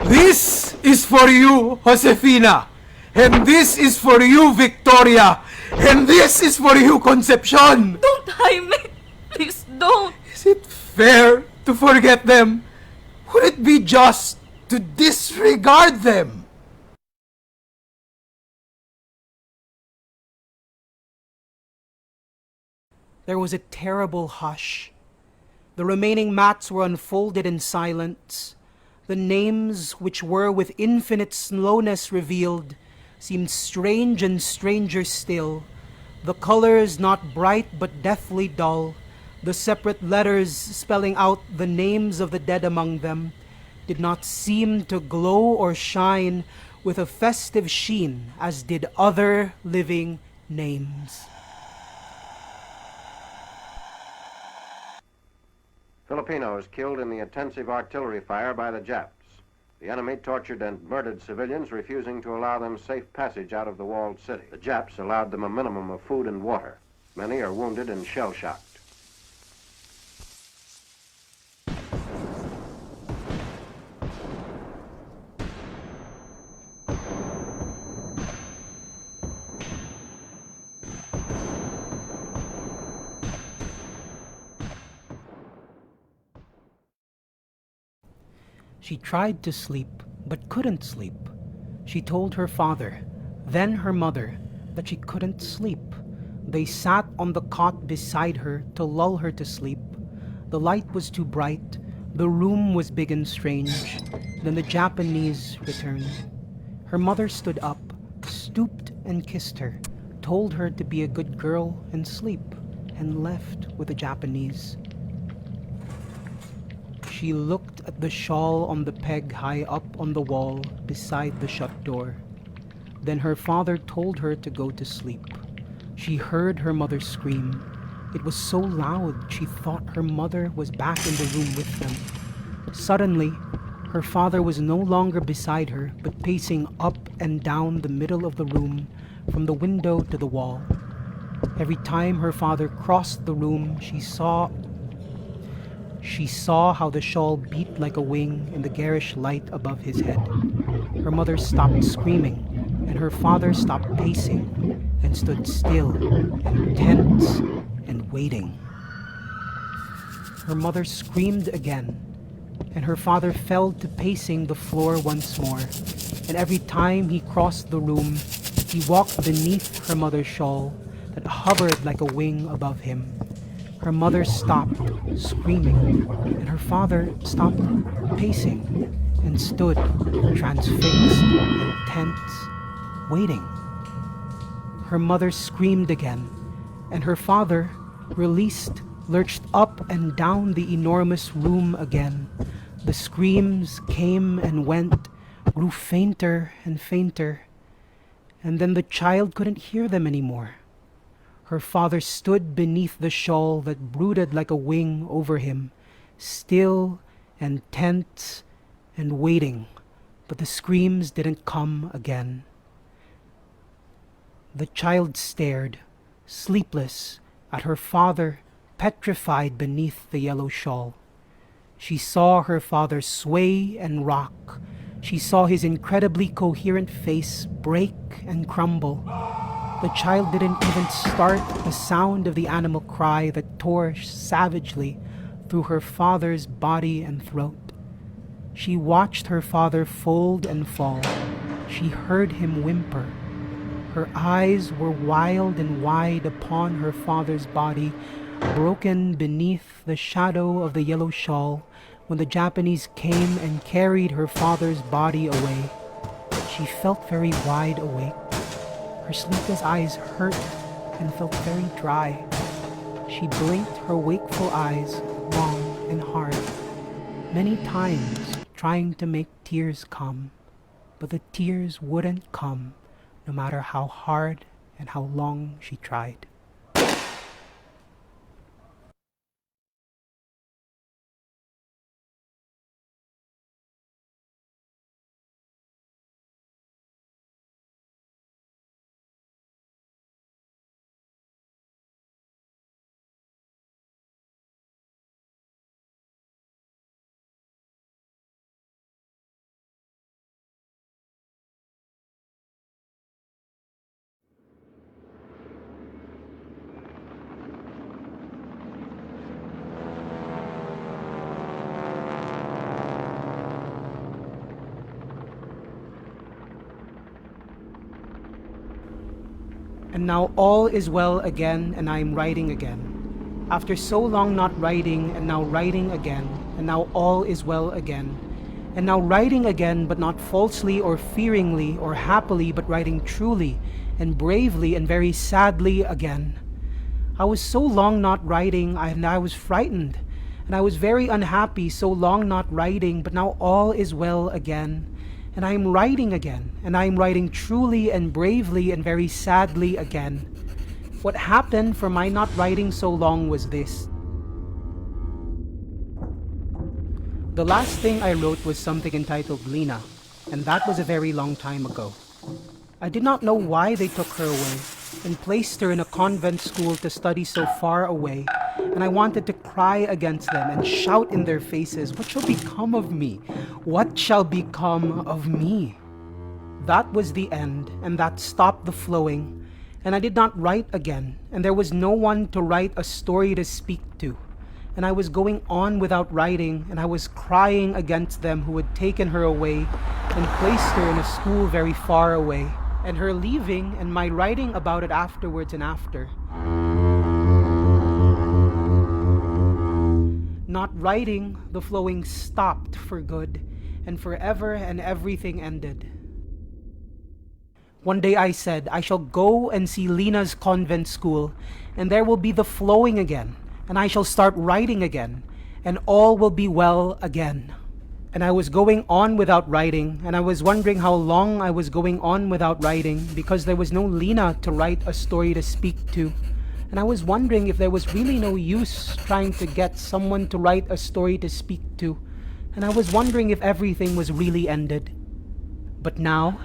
This is for you, Josefina. And this is for you, Victoria. And this is for you, Concepcion. Don't, Jaime. Please don't. Is it fair to forget them? Would it be just to disregard them? There was a terrible hush. The remaining mats were unfolded in silence. The names, which were with infinite slowness revealed, seemed strange and stranger still. The colors not bright but deathly dull. The separate letters spelling out the names of the dead among them did not seem to glow or shine with a festive sheen as did other living names. Filipinos killed in the intensive artillery fire by the Japs. The enemy tortured and murdered civilians, refusing to allow them safe passage out of the walled city. The Japs allowed them a minimum of food and water. Many are wounded and shell-shocked. She tried to sleep, but couldn't sleep. She told her father, then her mother, that she couldn't sleep. They sat on the cot beside her to lull her to sleep. The light was too bright. The room was big and strange. Then the Japanese returned. Her mother stood up, stooped and kissed her, told her to be a good girl and sleep, and left with the Japanese. She looked at the shawl on the peg high up on the wall beside the shut door. Then her father told her to go to sleep. She heard her mother scream. It was so loud she thought her mother was back in the room with them. Suddenly, her father was no longer beside her, but pacing up and down the middle of the room from the window to the wall. Every time her father crossed the room, she saw how the shawl beat like a wing in the garish light above his head. Her mother stopped screaming, and her father stopped pacing and stood still and tense and waiting. Her mother screamed again, and her father fell to pacing the floor once more, and every time he crossed the room, he walked beneath her mother's shawl that hovered like a wing above him. Her mother stopped screaming, and her father stopped pacing and stood transfixed and tense, waiting. Her mother screamed again, and her father, released, lurched up and down the enormous room again. The screams came and went, grew fainter and fainter, and then the child couldn't hear them anymore. Her father stood beneath the shawl that brooded like a wing over him, still and tense and waiting, but the screams didn't come again. The child stared, sleepless, at her father, petrified beneath the yellow shawl. She saw her father sway and rock. She saw his incredibly coherent face break and crumble. The child didn't even start the sound of the animal cry that tore savagely through her father's body and throat. She watched her father fold and fall. She heard him whimper. Her eyes were wild and wide upon her father's body, broken beneath the shadow of the yellow shawl when the Japanese came and carried her father's body away. She felt very wide awake. Her sleepless eyes hurt and felt very dry. She blinked her wakeful eyes long and hard, many times trying to make tears come, but the tears wouldn't come no matter how hard and how long she tried. And now all is well again, and I am writing again. After so long not writing, and now writing again, and now all is well again. And now writing again, but not falsely or fearingly or happily, but writing truly and bravely and very sadly again. I was so long not writing, and I was frightened, and I was very unhappy, so long not writing, but now all is well again. And I am writing again, and I am writing truly and bravely and very sadly again. What happened for my not writing so long was this. The last thing I wrote was something entitled Lena, and that was a very long time ago. I did not know why they took her away and placed her in a convent school to study so far away, and I wanted to cry against them and shout in their faces, "What shall become of me? What shall become of me?" That was the end, and that stopped the flowing, and I did not write again, and there was no one to write a story to speak to. And I was going on without writing, and I was crying against them who had taken her away and placed her in a school very far away, and her leaving and my writing about it afterwards and after. Not writing, the flowing stopped for good, and forever and everything ended. One day I said, I shall go and see Lena's convent school, and there will be the flowing again, and I shall start writing again, and all will be well again. And I was going on without writing, and I was wondering how long I was going on without writing, because there was no Lena to write a story to speak to. And I was wondering if there was really no use trying to get someone to write a story to speak to. And I was wondering if everything was really ended. But now,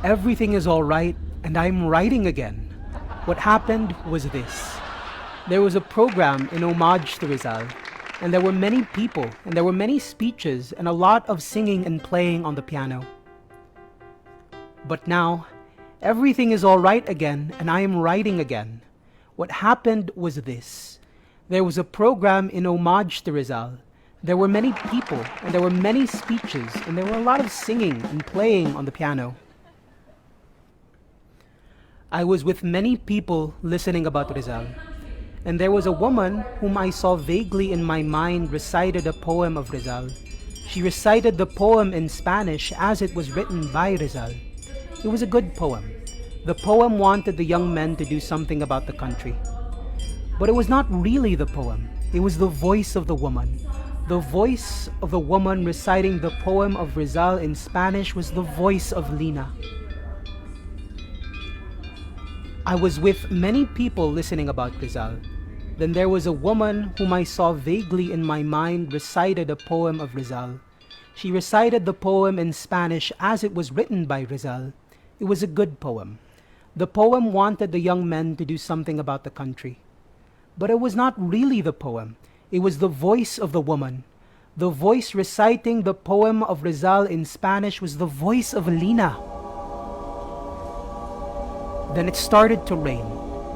everything is all right, and I'm writing again. What happened was this. There was a program in homage to Rizal, and there were many people, and there were many speeches, and a lot of singing and playing on the piano. But now, everything is all right again, and I am writing again. What happened was this. There was a program in homage to Rizal. There were many people, and there were many speeches, and there were a lot of singing and playing on the piano. I was with many people listening about Rizal, And there was a woman whom I saw vaguely in my mind recited a poem of Rizal. She recited the poem in Spanish as it was written by Rizal. It was a good poem. The poem wanted the young men to do something about the country. But it was not really the poem. It was the voice of the woman. The voice of the woman reciting the poem of Rizal in Spanish was the voice of Lina. I was with many people listening about Rizal. Then there was a woman whom I saw vaguely in my mind recited a poem of Rizal. She recited the poem in Spanish as it was written by Rizal. It was a good poem. The poem wanted the young men to do something about the country. But it was not really the poem. It was the voice of the woman. The voice reciting the poem of Rizal in Spanish was the voice of Lina. Then it started to rain,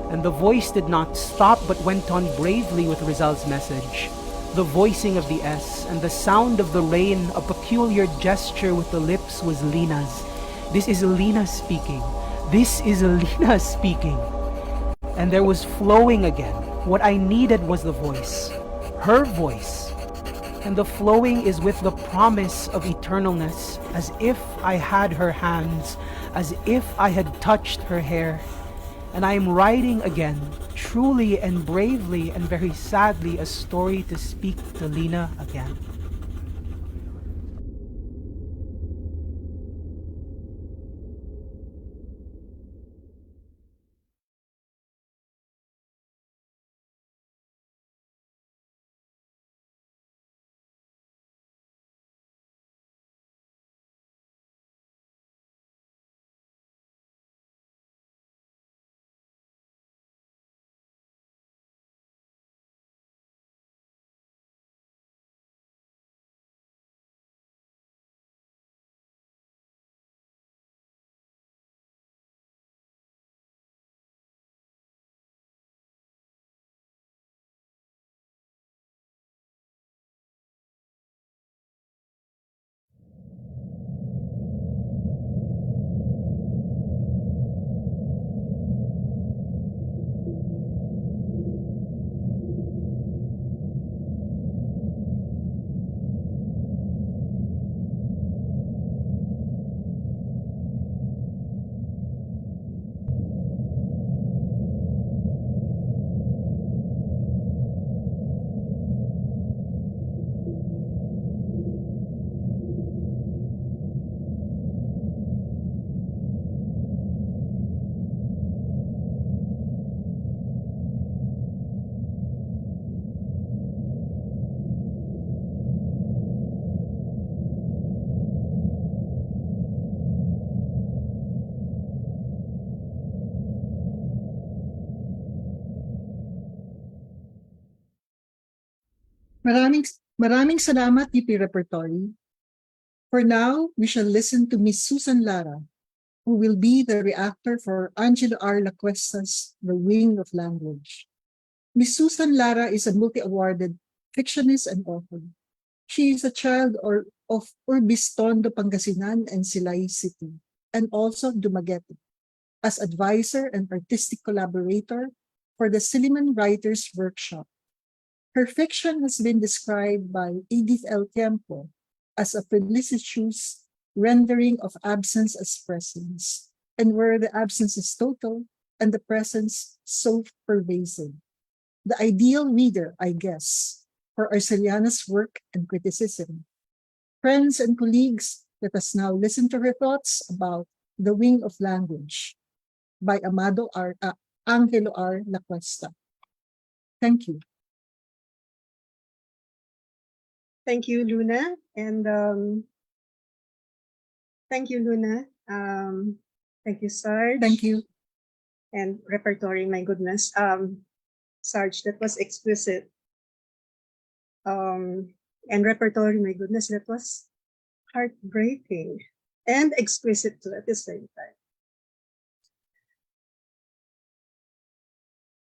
and the voice did not stop but went on bravely with Rizal's message. The voicing of the S and the sound of the rain, a peculiar gesture with the lips, was Lina's. This is Lina speaking. This is Lina speaking. And there was flowing again. What I needed was the voice, her voice. And the flowing is with the promise of eternalness, as if I had her hands, as if I had touched her hair. And I am writing again, truly and bravely and very sadly, a story to speak to Lina again. Maraming salamat, TP Repertory. For now, we shall listen to Miss Susan Lara, who will be the reactor for Angelo R. Lacuesta's The Wing of Language. Miss Susan Lara is a multi-awarded fictionist and author. She is a child of Urbistondo, Pangasinan and Silay City, and also Dumaguete, as advisor and artistic collaborator for the Silliman Writers Workshop. Her fiction has been described by Edith L. Tiempo as a felicitous rendering of absence as presence, and where the absence is total and the presence so pervasive. The ideal reader, I guess, for Arcellana's work and criticism. Friends and colleagues, let us now listen to her thoughts about The Wing of Language by Angelo R. Lacuesta. Thank you. Thank you, Luna. And thank you, Luna. Thank you, Sarge. Thank you. And Repertory, my goodness. Sarge, that was exquisite. And Repertory, my goodness, that was heartbreaking and exquisite too at the same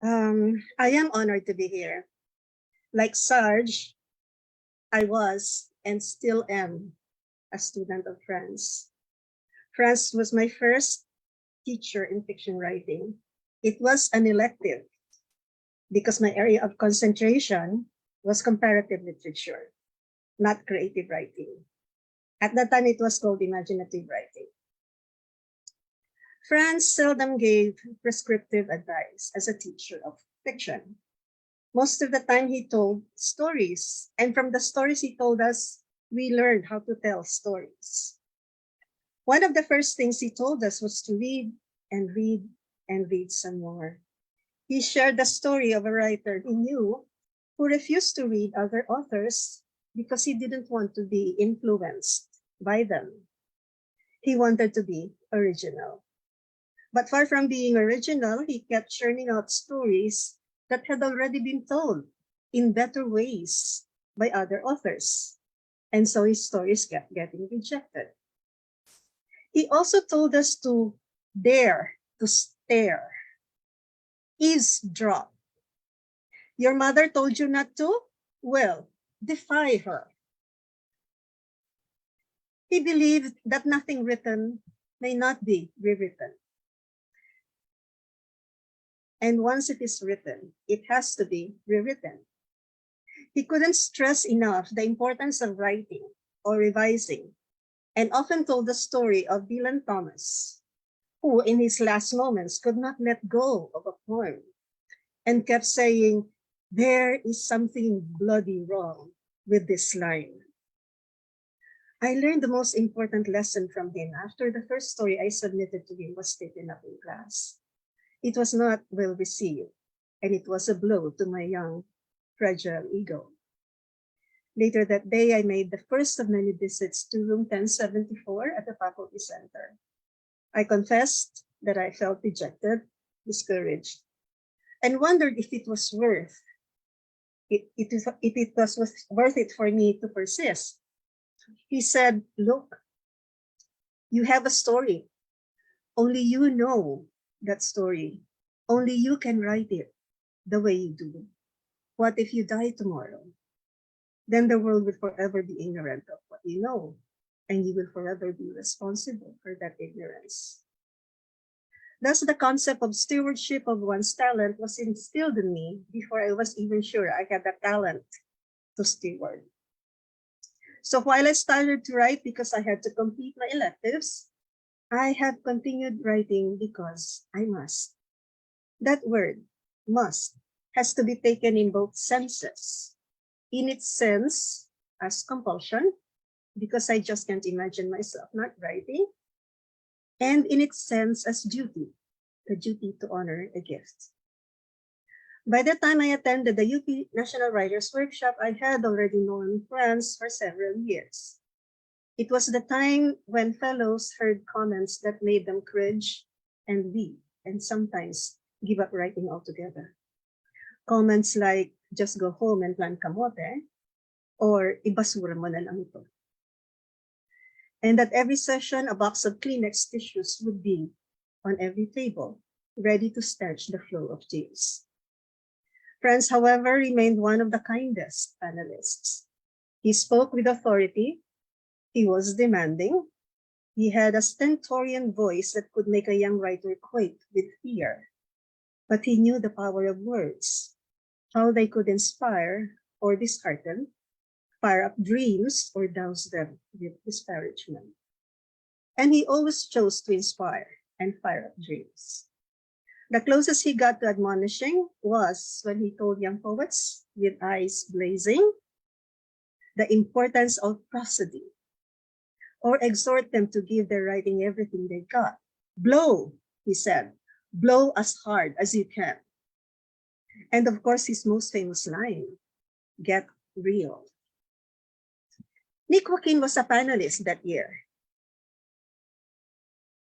time. I am honored to be here. Like Sarge, I was and still am a student of Franz. Franz was my first teacher in fiction writing. It was an elective. because my area of concentration was comparative literature, not creative writing. At that time, it was called imaginative writing. Franz seldom gave prescriptive advice as a teacher of fiction. Most of the time, he told stories, and from the stories he told us, we learned how to tell stories. One of the first things he told us was to read and read and read some more. He shared the story of a writer he knew who refused to read other authors because he didn't want to be influenced by them. He wanted to be original. But far from being original, he kept churning out stories that had already been told in better ways by other authors. And so his stories kept getting rejected. He also told us to dare to stare, eavesdrop. Your mother told you not to? Well, defy her. He believed that nothing written may not be rewritten. And once it is written, it has to be rewritten. He couldn't stress enough the importance of writing or revising, and often told the story of Dylan Thomas, who in his last moments could not let go of a poem and kept saying, there is something bloody wrong with this line. I learned the most important lesson from him after the first story I submitted to him was taken up in class. It was not well received, and it was a blow to my young, fragile ego. Later that day, I made the first of many visits to room 1074 at the faculty center. I confessed that I felt dejected, discouraged, and wondered if it was worth it for me to persist. He said, look, you have a story. Only you know that story. Only you can write it the way you do. What if you die tomorrow? Then the world will forever be ignorant of what you know, and you will forever be responsible for that ignorance. Thus, the concept of stewardship of one's talent was instilled in me before I was even sure I had the talent to steward. So while I started to write because I had to complete my electives, I have continued writing because I must. That word, must, has to be taken in both senses. In its sense, as compulsion, because I just can't imagine myself not writing, and in its sense as duty, the duty to honor a gift. By the time I attended the UP National Writers Workshop, I had already known Franz for several years. It was the time when fellows heard comments that made them cringe and leave, and sometimes give up writing altogether. Comments like, just go home and plant kamote, or ibasura mo na lang ito. And at every session, a box of Kleenex tissues would be on every table, ready to stanch the flow of tears. Franz, however, remained one of the kindest panelists. He spoke with authority. He was demanding. He had a stentorian voice that could make a young writer quake with fear. But he knew the power of words, how they could inspire or dishearten, fire up dreams or douse them with disparagement. And he always chose to inspire and fire up dreams. The closest he got to admonishing was when he told young poets with eyes blazing the importance of prosody, or exhort them to give their writing everything they got. Blow, he said, blow as hard as you can. And of course, his most famous line, get real. Nick Joaquin was a panelist that year.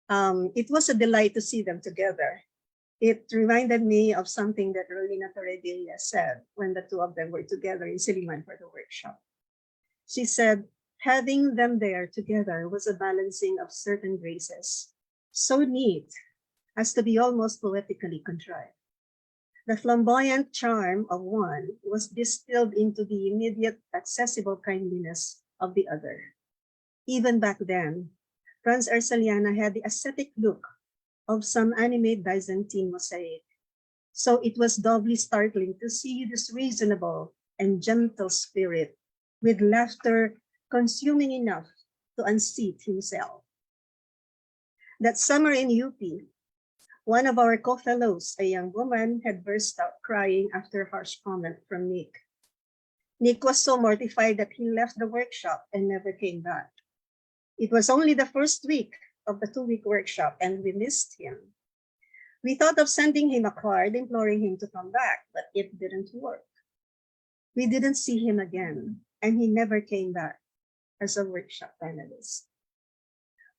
It was a delight to see them together. It reminded me of something that Rolina Torrevilla said when the two of them were together in Siliman for the workshop. She said, having them there together was a balancing of certain graces, so neat as to be almost poetically contrived. The flamboyant charm of one was distilled into the immediate, accessible kindliness of the other. Even back then, Franz Arcellana had the ascetic look of some animate Byzantine mosaic, So it was doubly startling to see this reasonable and gentle spirit with laughter consuming enough to unseat himself. That summer in UP, one of our co-fellows, a young woman, had burst out crying after a harsh comment from Nick. Nick was so mortified that he left the workshop and never came back. It was only the first week of the 2-week workshop, and we missed him. We thought of sending him a card imploring him to come back, but it didn't work. We didn't see him again, and he never came back as a workshop panelist.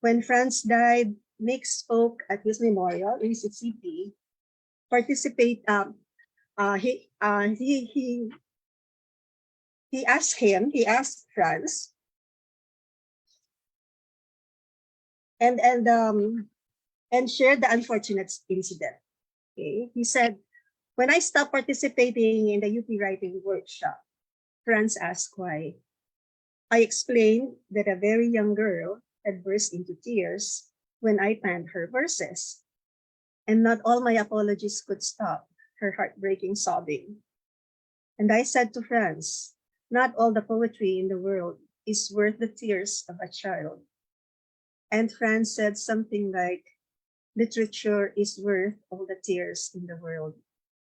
When Franz died, Nick spoke at his memorial in CCP. He asked Franz, and shared the unfortunate incident. Okay, he said, "When I stopped participating in the UP writing workshop," Franz asked why. "I explained that a very young girl had burst into tears when I penned her verses, and not all my apologies could stop her heartbreaking sobbing. And I said to Franz, not all the poetry in the world is worth the tears of a child." And Franz said something like, "Literature is worth all the tears in the world,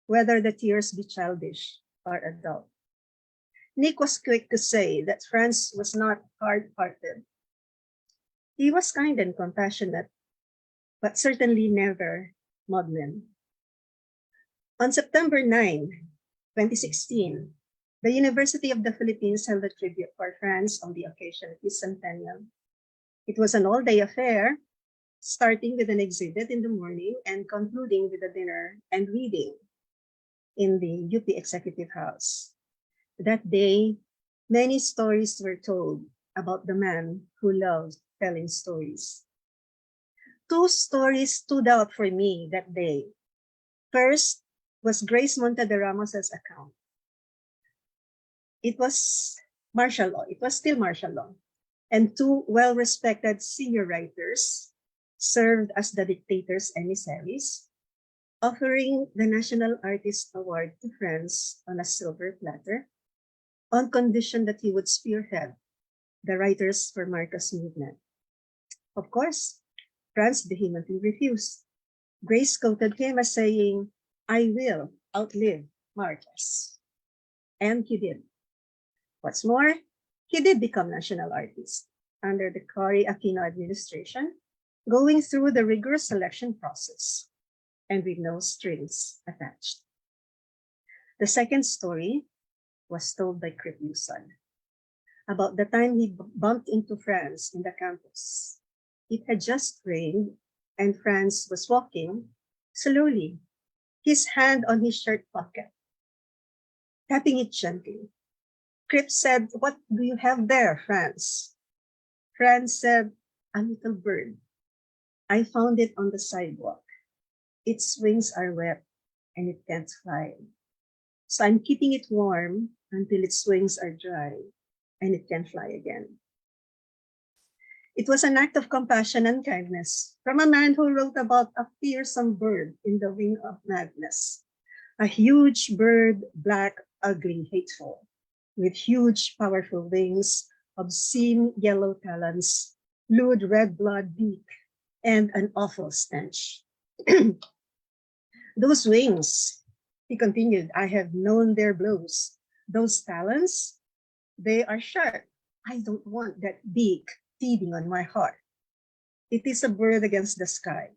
whether the tears be childish or adult." Nick was quick to say that Franz was not hard-hearted. He was kind and compassionate, but certainly never maudlin. On September 9, 2016, the University of the Philippines held a tribute for Franz on the occasion of his centennial. It was an all-day affair, starting with an exhibit in the morning and concluding with a dinner and reading in the UP Executive House. That day, many stories were told about the man who loved telling stories. 2 stories stood out for me that day. First was Grace Montederamos's account. It was martial law. It was still martial law. And 2 well-respected senior writers served as the dictator's emissaries, offering the National Artist Award to Franz on a silver platter, on condition that he would spearhead the Writers for Marcos movement. Of course, Franz vehemently refused. Grace quoted him as saying, "I will outlive Marcos." And he did. What's more, he did become national artist under the Cory Aquino administration, going through the rigorous selection process and with no strings attached. The second story was told by Crip Yuson about the time he bumped into Franz in the campus. It had just rained, and Franz was walking slowly, his hand on his shirt pocket, tapping it gently. Crip said, "What do you have there, Franz?" Franz said, "A little bird. I found it on the sidewalk. Its wings are wet and it can't fly. So I'm keeping it warm until its wings are dry and it can fly again." It was an act of compassion and kindness from a man who wrote about a fearsome bird in the wing of madness. A huge bird, black, ugly, hateful, with huge, powerful wings, obscene yellow talons, lewd red blood beak, and an awful stench. "Those wings," he continued, "I have known their blows. Those talons, they are sharp. I don't want that beak feeding on my heart. It is a bird against the sky.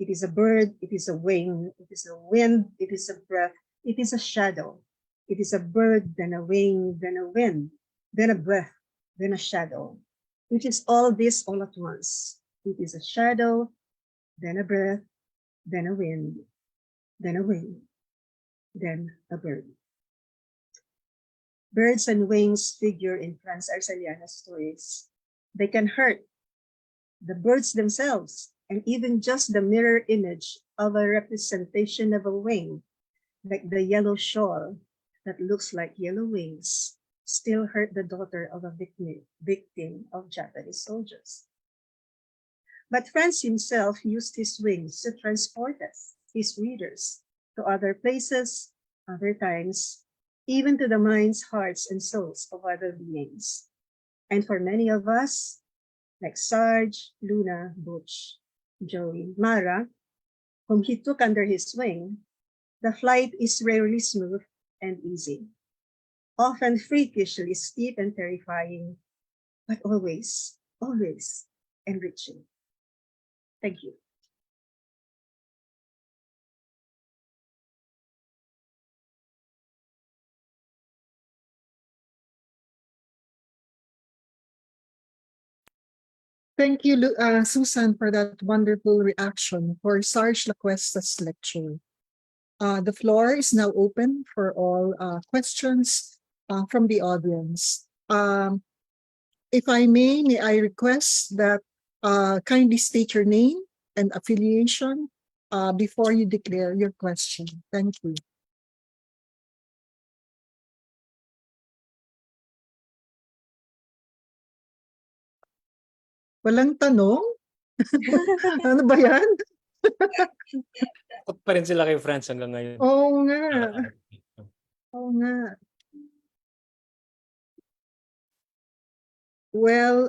It is a bird, it is a wing, it is a wind, it is a breath, it is a shadow. It is a bird, then a wing, then a wind, then a breath, then a shadow. It is all this all at once. It is a shadow, then a breath, then a wind, then a wing, then a bird." Birds and wings figure in Franz Arcellana's stories. They can hurt the birds themselves, and even just the mirror image of a representation of a wing, like the yellow shawl that looks like yellow wings, still hurt the daughter of a victim of Japanese soldiers. But Franz himself used his wings to transport us, his readers, to to other places, other times, even to the minds, hearts, and souls of other beings. And for many of us, like Sarge, Luna, Butch, Joey, Mara, whom he took under his wing, the flight is rarely smooth and easy, often freakishly steep and terrifying, but always, always enriching. Thank you. Thank you, Susan, for that wonderful reaction for Sarge Lacuesta's lecture. The floor is now open for all questions from the audience. If I may I request that kindly state your name and affiliation before you declare your question. Thank you. Walang tanong? Ano ba yan? Takot pa rin sila kay Franz hanggang ngayon. Oo nga. Oo nga. Well,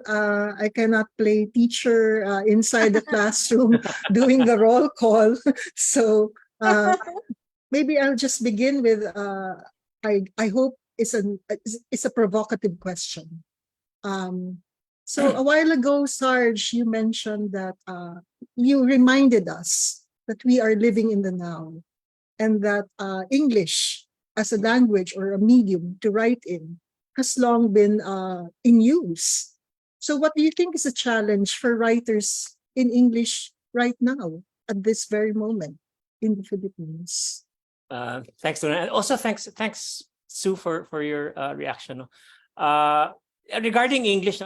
I cannot play teacher inside the classroom doing the roll call. So maybe I'll just begin with, I hope it's a provocative question. So a while ago, Sarge, you mentioned that you reminded us that we are living in the now and that English as a language or a medium to write in has long been in use. So what do you think is a challenge for writers in English right now at this very moment in the Philippines? Thanks, Luna. And also thanks, Sue, for your reaction. Regarding English,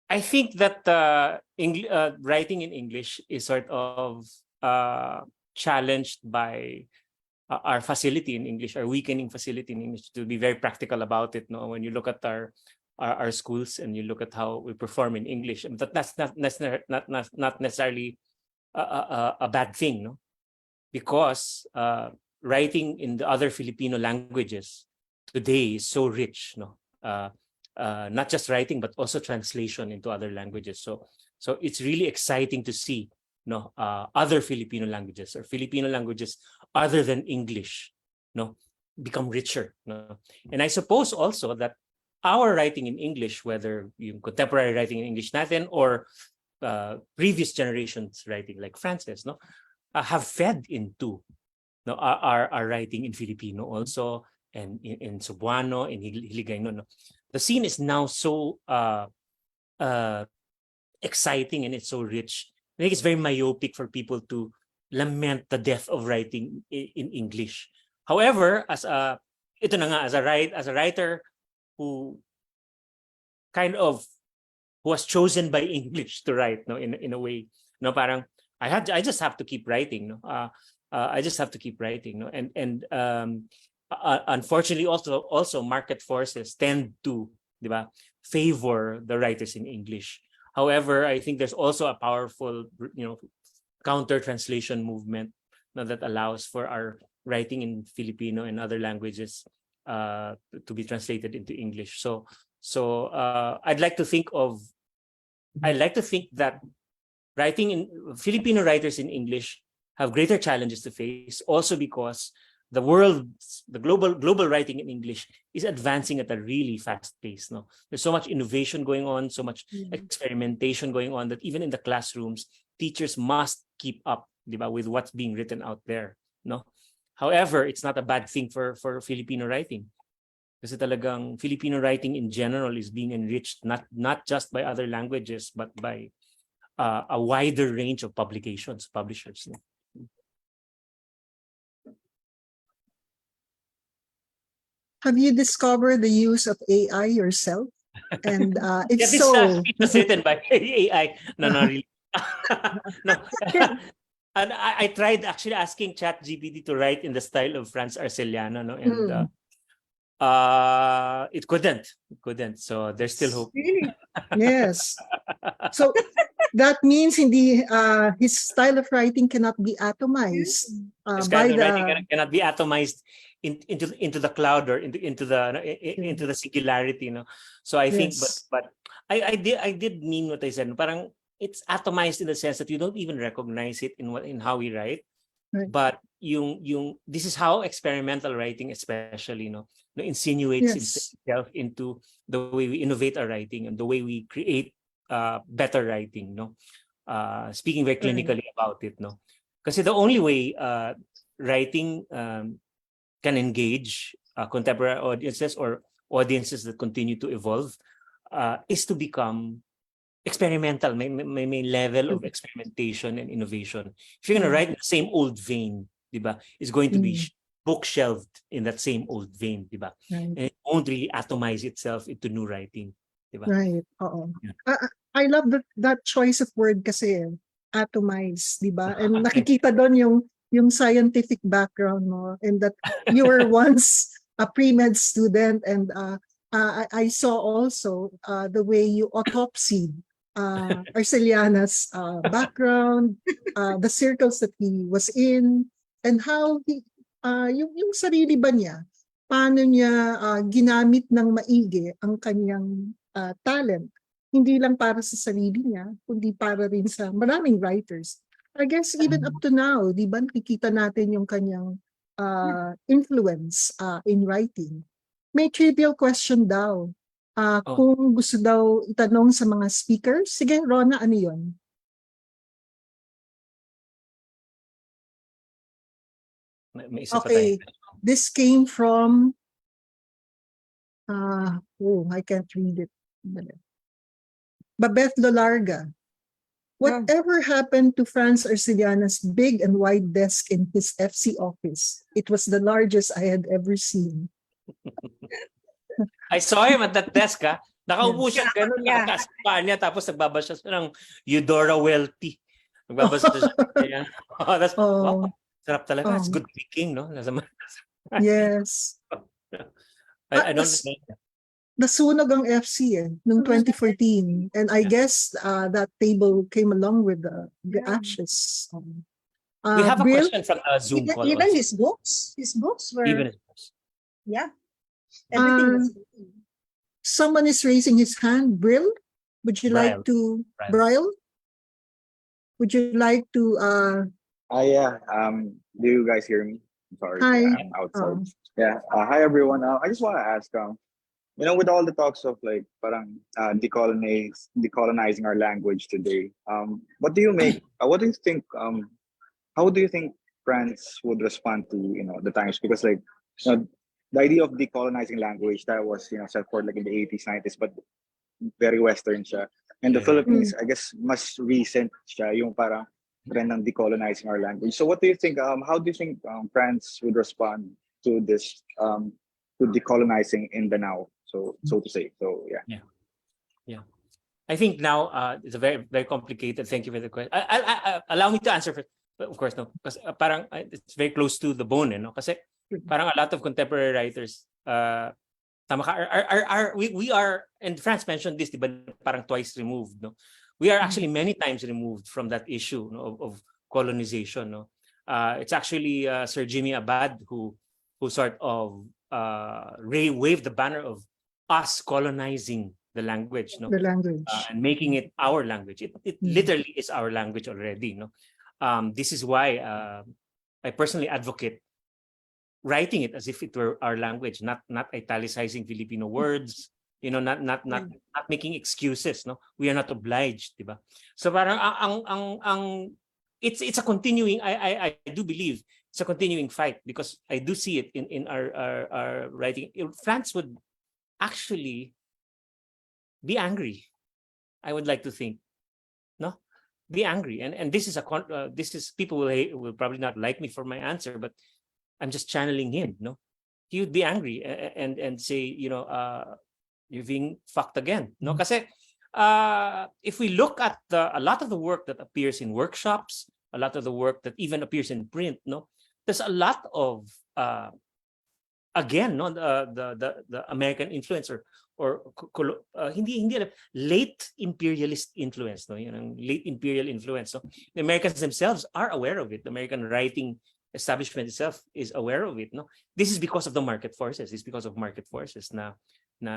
I think that writing in English is sort of challenged by our facility in English, our weakening facility in English, to be very practical about it. No, when you look at our schools and you look at how we perform in English, and that's not necessarily a bad thing, no, because writing in the other Filipino languages today is so rich, no. Not just writing, but also translation into other languages. So it's really exciting to see, no, other Filipino languages or Filipino languages other than English, no, become richer. No? And I suppose also that our writing in English, whether yung contemporary writing in English natin or previous generations writing like Francis, no, have fed into, no, our writing in Filipino also, and in Cebuano, in Hiligaynon. No? The scene is now so exciting and it's so rich. I think it's very myopic for people to lament the death of writing in English. However, as a writer who was chosen by English to write, no, in a way, no, parang I just have to keep writing, no. I just have to keep writing, no, and unfortunately also market forces tend to, diba, favor the writers in English. However, I think there's also a powerful, counter translation movement, that allows for our writing in Filipino and other languages to be translated into English. So I'd like to think that writing in Filipino writers in English have greater challenges to face, also because the global writing in English is advancing at a really fast pace. No, there's so much innovation going on, so much experimentation going on, that even in the classrooms, teachers must keep up, diba, with what's being written out there. No, however, it's not a bad thing for Filipino writing, kasi talagang Filipino writing in general is being enriched not just by other languages, but by a wider range of publishers. No? Have you discovered the use of AI yourself? And if this so, is written by AI. No, not really. No. And I tried actually asking ChatGPT to write in the style of Franz Arcellana, no, and It couldn't. So there's still hope. Really? Yes. So that means hindi his style of writing cannot be atomized This by kind of writing the cannot be atomized into the cloud or into the singularity, no. So I think, yes. but I did mean what I said. Parang it's atomized in the sense that you don't even recognize it in how we write. Right. But yung this is how experimental writing, especially, no insinuates Yes. itself into the way we innovate our writing and the way we create better writing, no. Speaking very clinically about it, no. Kasi the only way writing can engage contemporary audiences or audiences that continue to evolve is to become experimental, may level of experimentation and innovation. If you're going to write in the same old vein, diba, it's going to be bookshelved in that same old vein, diba? Right. And it won't really atomize itself into new writing, diba? Right. Oo. Yeah. I love that choice of word kasi atomize, di ba? And nakikita doon yung scientific background mo and that you were once a pre-med student and I saw also the way you autopsied Arcellana's background, the circles that he was in, and how he, yung sarili ba niya, paano niya ginamit ng maigi ang kanyang talent. Hindi lang para sa sarili niya, kundi para rin sa maraming writers. I guess even up to now, di ba, nakikita natin yung kanyang influence in writing. May trivial question daw. Kung gusto daw itanong sa mga speakers. Sige, Rona, ano yun? May isa pa Okay, tayo. this came from, I can't read it. Babeth Lolarga. Whatever happened to Franz Arcellana's big and wide desk in his FC office? It was the largest I had ever seen. I saw him at that desk, ha. Nakaupo siya, ganun, Yeah. nakataas ang paa niya, tapos nagbabasa siya ng Eudora Welty. Nagbabasa siya. That's, wow, sarap talaga. It's good thinking, no? Yes. I don't know. Nasunog ang FC noong 2014. And I guess that table came along with the ashes. We have a Bill? question from the Zoom call. Even also. his books were, Even his books. yeah, everything was. Someone is raising his hand. Brill? Would you like to, Brill? Would you like to, yeah. Do you guys hear me? I'm sorry. Hi. Yeah, I'm outside. Yeah. Hi everyone. I just want to ask, with all the talks of like parang decolonizing our language today, what do you make? What do you think? How do you think France would respond to the times? Because like the idea of decolonizing language that was set forth like in the 80s, 90s, but very Western siya. And the Philippines, I guess, mas recent siya yung parang trend ng decolonizing our language. So what do you think? How do you think France would respond to this, to decolonizing in the now, so to say? So yeah. I think now it's a very, very complicated. Thank you for the question. Allow me to answer first. Of course, no. Because parang it's very close to the bone, no? Kasi parang a lot of contemporary writers, we are, and Franz mentioned this, diba, parang twice removed, no? We are actually many times removed from that issue, no, of colonization, no? It's actually Sir Jimmy Abad who sort of waved the banner of us colonizing the language, no? The language. And making it our language. It literally is our language already, no? This is why I personally advocate writing it as if it were our language, not italicizing Filipino words, not making excuses, no? We are not obliged, diba? So parang it's a continuing, I do believe it's a continuing fight, because I do see it in our writing. France would actually be angry, I would like to think, no? Be angry, and this is people will probably not like me for my answer, but I'm just channeling him, no? He would be angry and say, you're being fucked again, no? Kasi if we look at a lot of the work that appears in workshops, a lot of the work that even appears in print, no, there's a lot of again, no, the American influence hindi alam, late imperialist influence, no, late imperial influence. So the Americans themselves are aware of it. The American writing establishment itself is aware of it. No, this is because of the market forces. It's because of market forces. Now,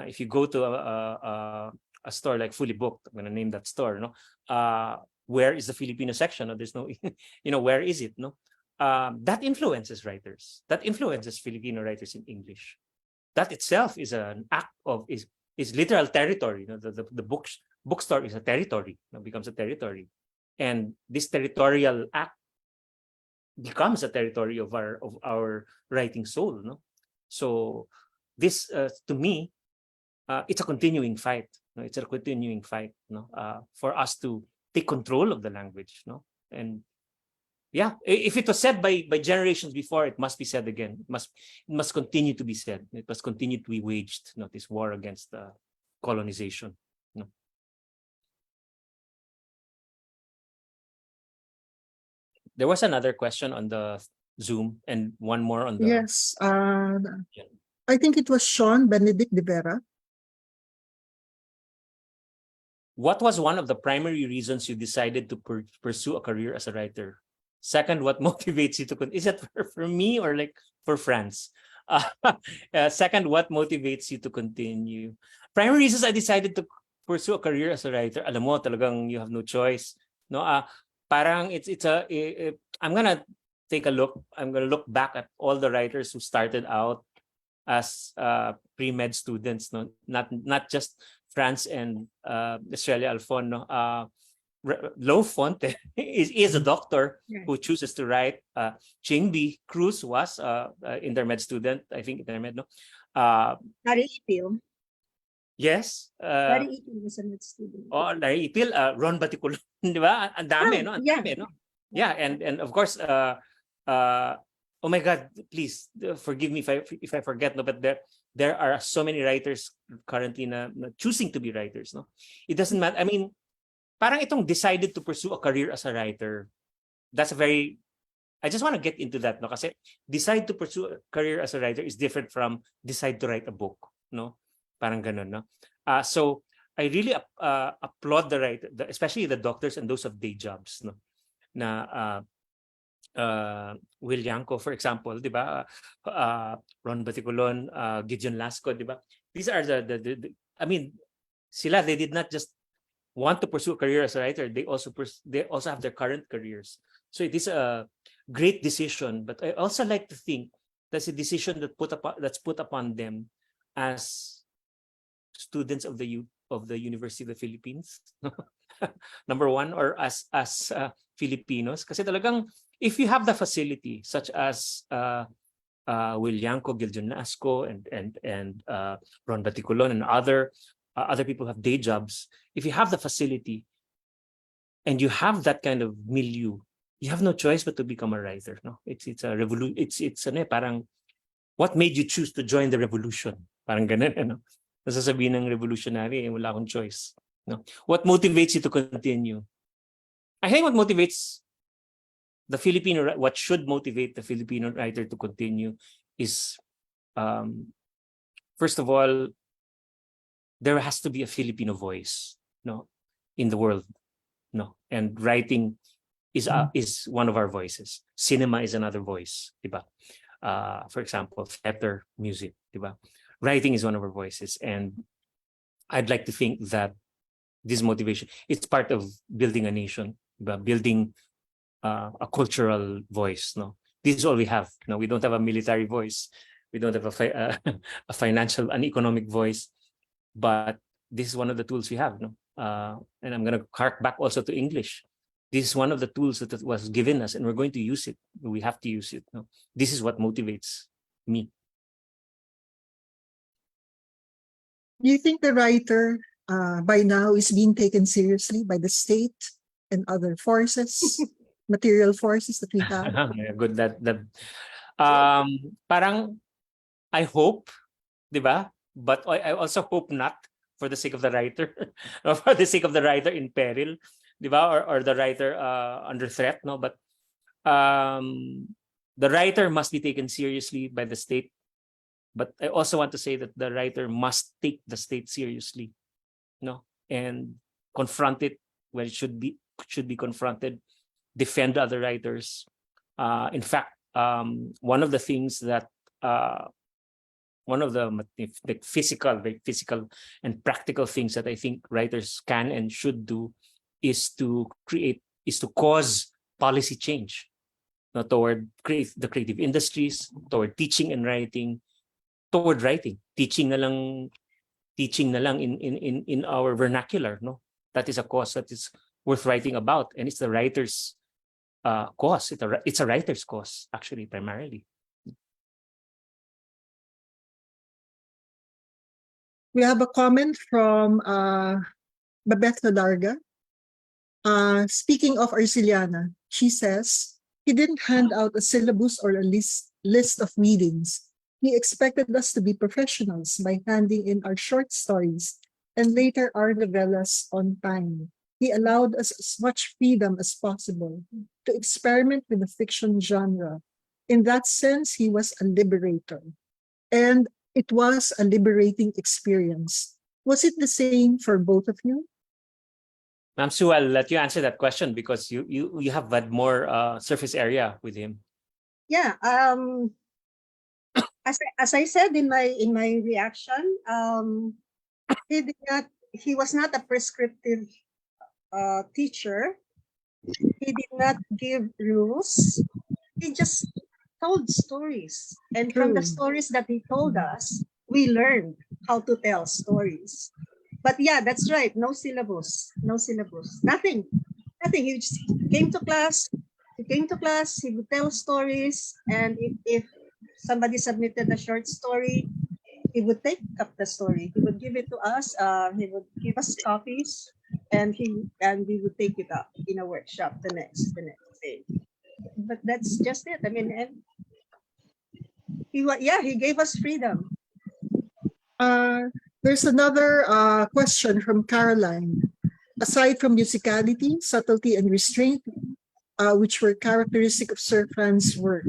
if you go to a store like Fully Booked, I'm going to name that store. No, where is the Filipino section? No, there's no, where is it? No. That influences writers. That influences Filipino writers in English. That itself is an act of is literal territory. The bookstore is a territory. Becomes a territory, and this territorial act becomes a territory of our writing soul. No, so this to me, it's a continuing fight. No? It's a continuing fight. No, for us to take control of the language. No, and yeah, if it was said by generations before, it must be said again. It must continue to be said. It must continue to be waged. This war against colonization. No. There was another question on the Zoom and one more on the. Yes. I think it was Sean Benedict de Vera. What was one of the primary reasons you decided to pursue a career as a writer? Second, what motivates you to? Is it for me or like for Franz? Second, what motivates you to continue? Primary reasons I decided to pursue a career as a writer. Alam mo, talagang you have no choice. No, parang I'm gonna take a look. I'm gonna look back at all the writers who started out as pre-med students. No, not just Franz and Estrella Alfon. No, Lo Fonte is a doctor who chooses to write. Chingby Cruz was intermed student, I think intermed, no? Larry Ipil. Yes. Larry Ipil was a med student. Oh, Larry Ipil, Ron Baticulon, di ba? Ang dami, no? Ang dami, no? Yeah, and of course, oh my God, please forgive me if I forget, no? But there are so many writers currently na choosing to be writers, no? It doesn't matter. I mean, parang itong decided to pursue a career as a writer, that's a very, I just want to get into that, no? Kasi decide to pursue a career as a writer is different from decide to write a book, no? Parang ganun, no? So I really applaud the writer, especially the doctors and those of day jobs, no? Na Will Yanko, for example, di ba? Ron Baticulon, Gideon Lasco, di ba? These are the I mean, sila, they did not just want to pursue a career as a writer, they also have their current careers. So it is a great decision, but I also like to think that's a decision that's put upon them as students of the University of the Philippines. Number one, or as Filipinos, kasi talagang if you have the facility such as Will Yanko, Gideon Lasco, and Ron Baticulon, and other people have day jobs. If you have the facility and you have that kind of milieu, you have no choice but to become a writer. No, it's a revolution. It's parang what made you choose to join the revolution? Parang ganun, ano? Nasasabihin ng revolutionary, wala akong choice. No, what motivates you to continue? I think what should motivate the Filipino writer to continue is, first of all, there has to be a Filipino voice, no, in the world, no, and writing is one of our voices. Cinema is another voice, diba? For example, theater, music, diba? Writing is one of our voices, and I'd like to think that this motivation, it's part of building a nation, diba? Building a cultural voice. No, this is all we have. No, we don't have a military voice. We don't have a financial, an economic voice. But this is one of the tools we have, no? And I'm going to hark back also to English. This is one of the tools that was given us, and we're going to use it. We have to use it. No? This is what motivates me. Do you think the writer by now is being taken seriously by the state and other forces, material forces that we have? Good. Parang I hope, diba? But I also hope not, for the sake of the writer, or for the sake of the writer in peril, diba? Or the writer under threat, no? But the writer must be taken seriously by the state But I also want to say that the writer must take the state seriously, and confront it when it should be confronted, defend other writers. In fact, one of the things that one of the very physical and practical things that I think writers can and should do is to cause policy change, toward the creative industries, toward teaching and writing, toward writing, teaching na lang in our vernacular, that is a cause that is worth writing about, and it's the writer's cause. It's a writer's cause, actually, primarily. We have a comment from Babette Larga. Speaking of Arcellana, she says, he didn't hand out a syllabus or a list of readings. He expected us to be professionals by handing in our short stories and later our novellas on time. He allowed us as much freedom as possible to experiment with the fiction genre. In that sense, he was a liberator. And it was a liberating experience. Was it the same for both of you? Ma'am Sue, I'll let you answer that question because you have had more surface area with him. Yeah. As I said in my reaction, he was not a prescriptive teacher. He did not give rules. He just told stories. And from the stories that he told us, we learned how to tell stories. But yeah, that's right. No syllabus. Nothing. He just came to class. He would tell stories. And if somebody submitted a short story, he would take up the story. He would give it to us. He would give us copies, and we would take it up in a workshop the next day. But that's just it. I mean, and he gave us freedom. There's another question from Caroline. Aside from musicality, subtlety, and restraint, which were characteristic of Sir Franz's work,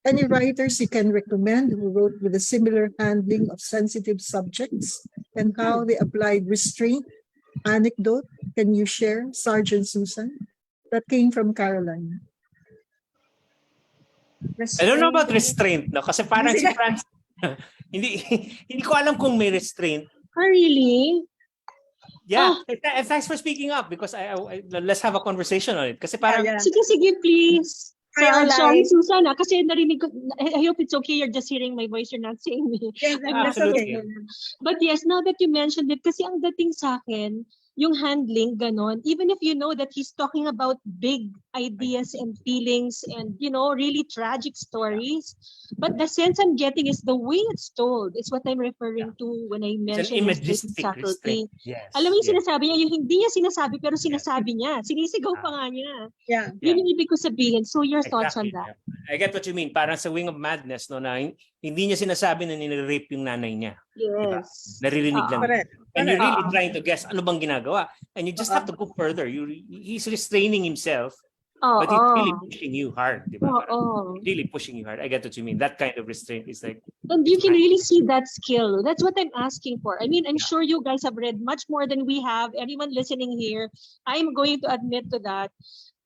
any writers you can recommend who wrote with a similar handling of sensitive subjects and how they applied restraint? Anecdote, can you share, Sergeant Susan? That came from Caroline. I don't know about restraint, no? Kasi parang si Franz, hindi ko alam kung may restraint. Oh, really? Yeah, and thanks for speaking up because I let's have a conversation on it. Kasi parang Sige, please. Caroline. Sorry, Susan, kasi narinig ko, I hope it's okay, you're just hearing my voice, you're not seeing me. Yes, that's okay. But yes, now that you mentioned it, kasi ang dating sa akin, yung handling, ganon, even if you know that he's talking about big ideas and feelings and, really tragic stories, but the sense I'm getting is the way it's told. It's what I'm referring to when I mentioned imagistic subtlety. Yes. Alam mo yung sinasabi niya, yung hindi niya sinasabi, pero sinasabi niya. Sinisigaw pa nga niya. Yeah. Yun yung ibig ko sabihin. So your thoughts on that? I get what you mean. Parang sa Wing of Madness, no, na hindi niya sinasabi na nire-rape yung nanay niya. Yes. Diba? Naririnig lang. Correct. And you're really trying to guess ano bang ginagawa. And you just have to go further. He's restraining himself, but he's really pushing you hard. Diba? Really pushing you hard. I get what you mean. That kind of restraint is like... And you can really see that skill. That's what I'm asking for. I mean, I'm sure you guys have read much more than we have. Anyone listening here, I'm going to admit to that.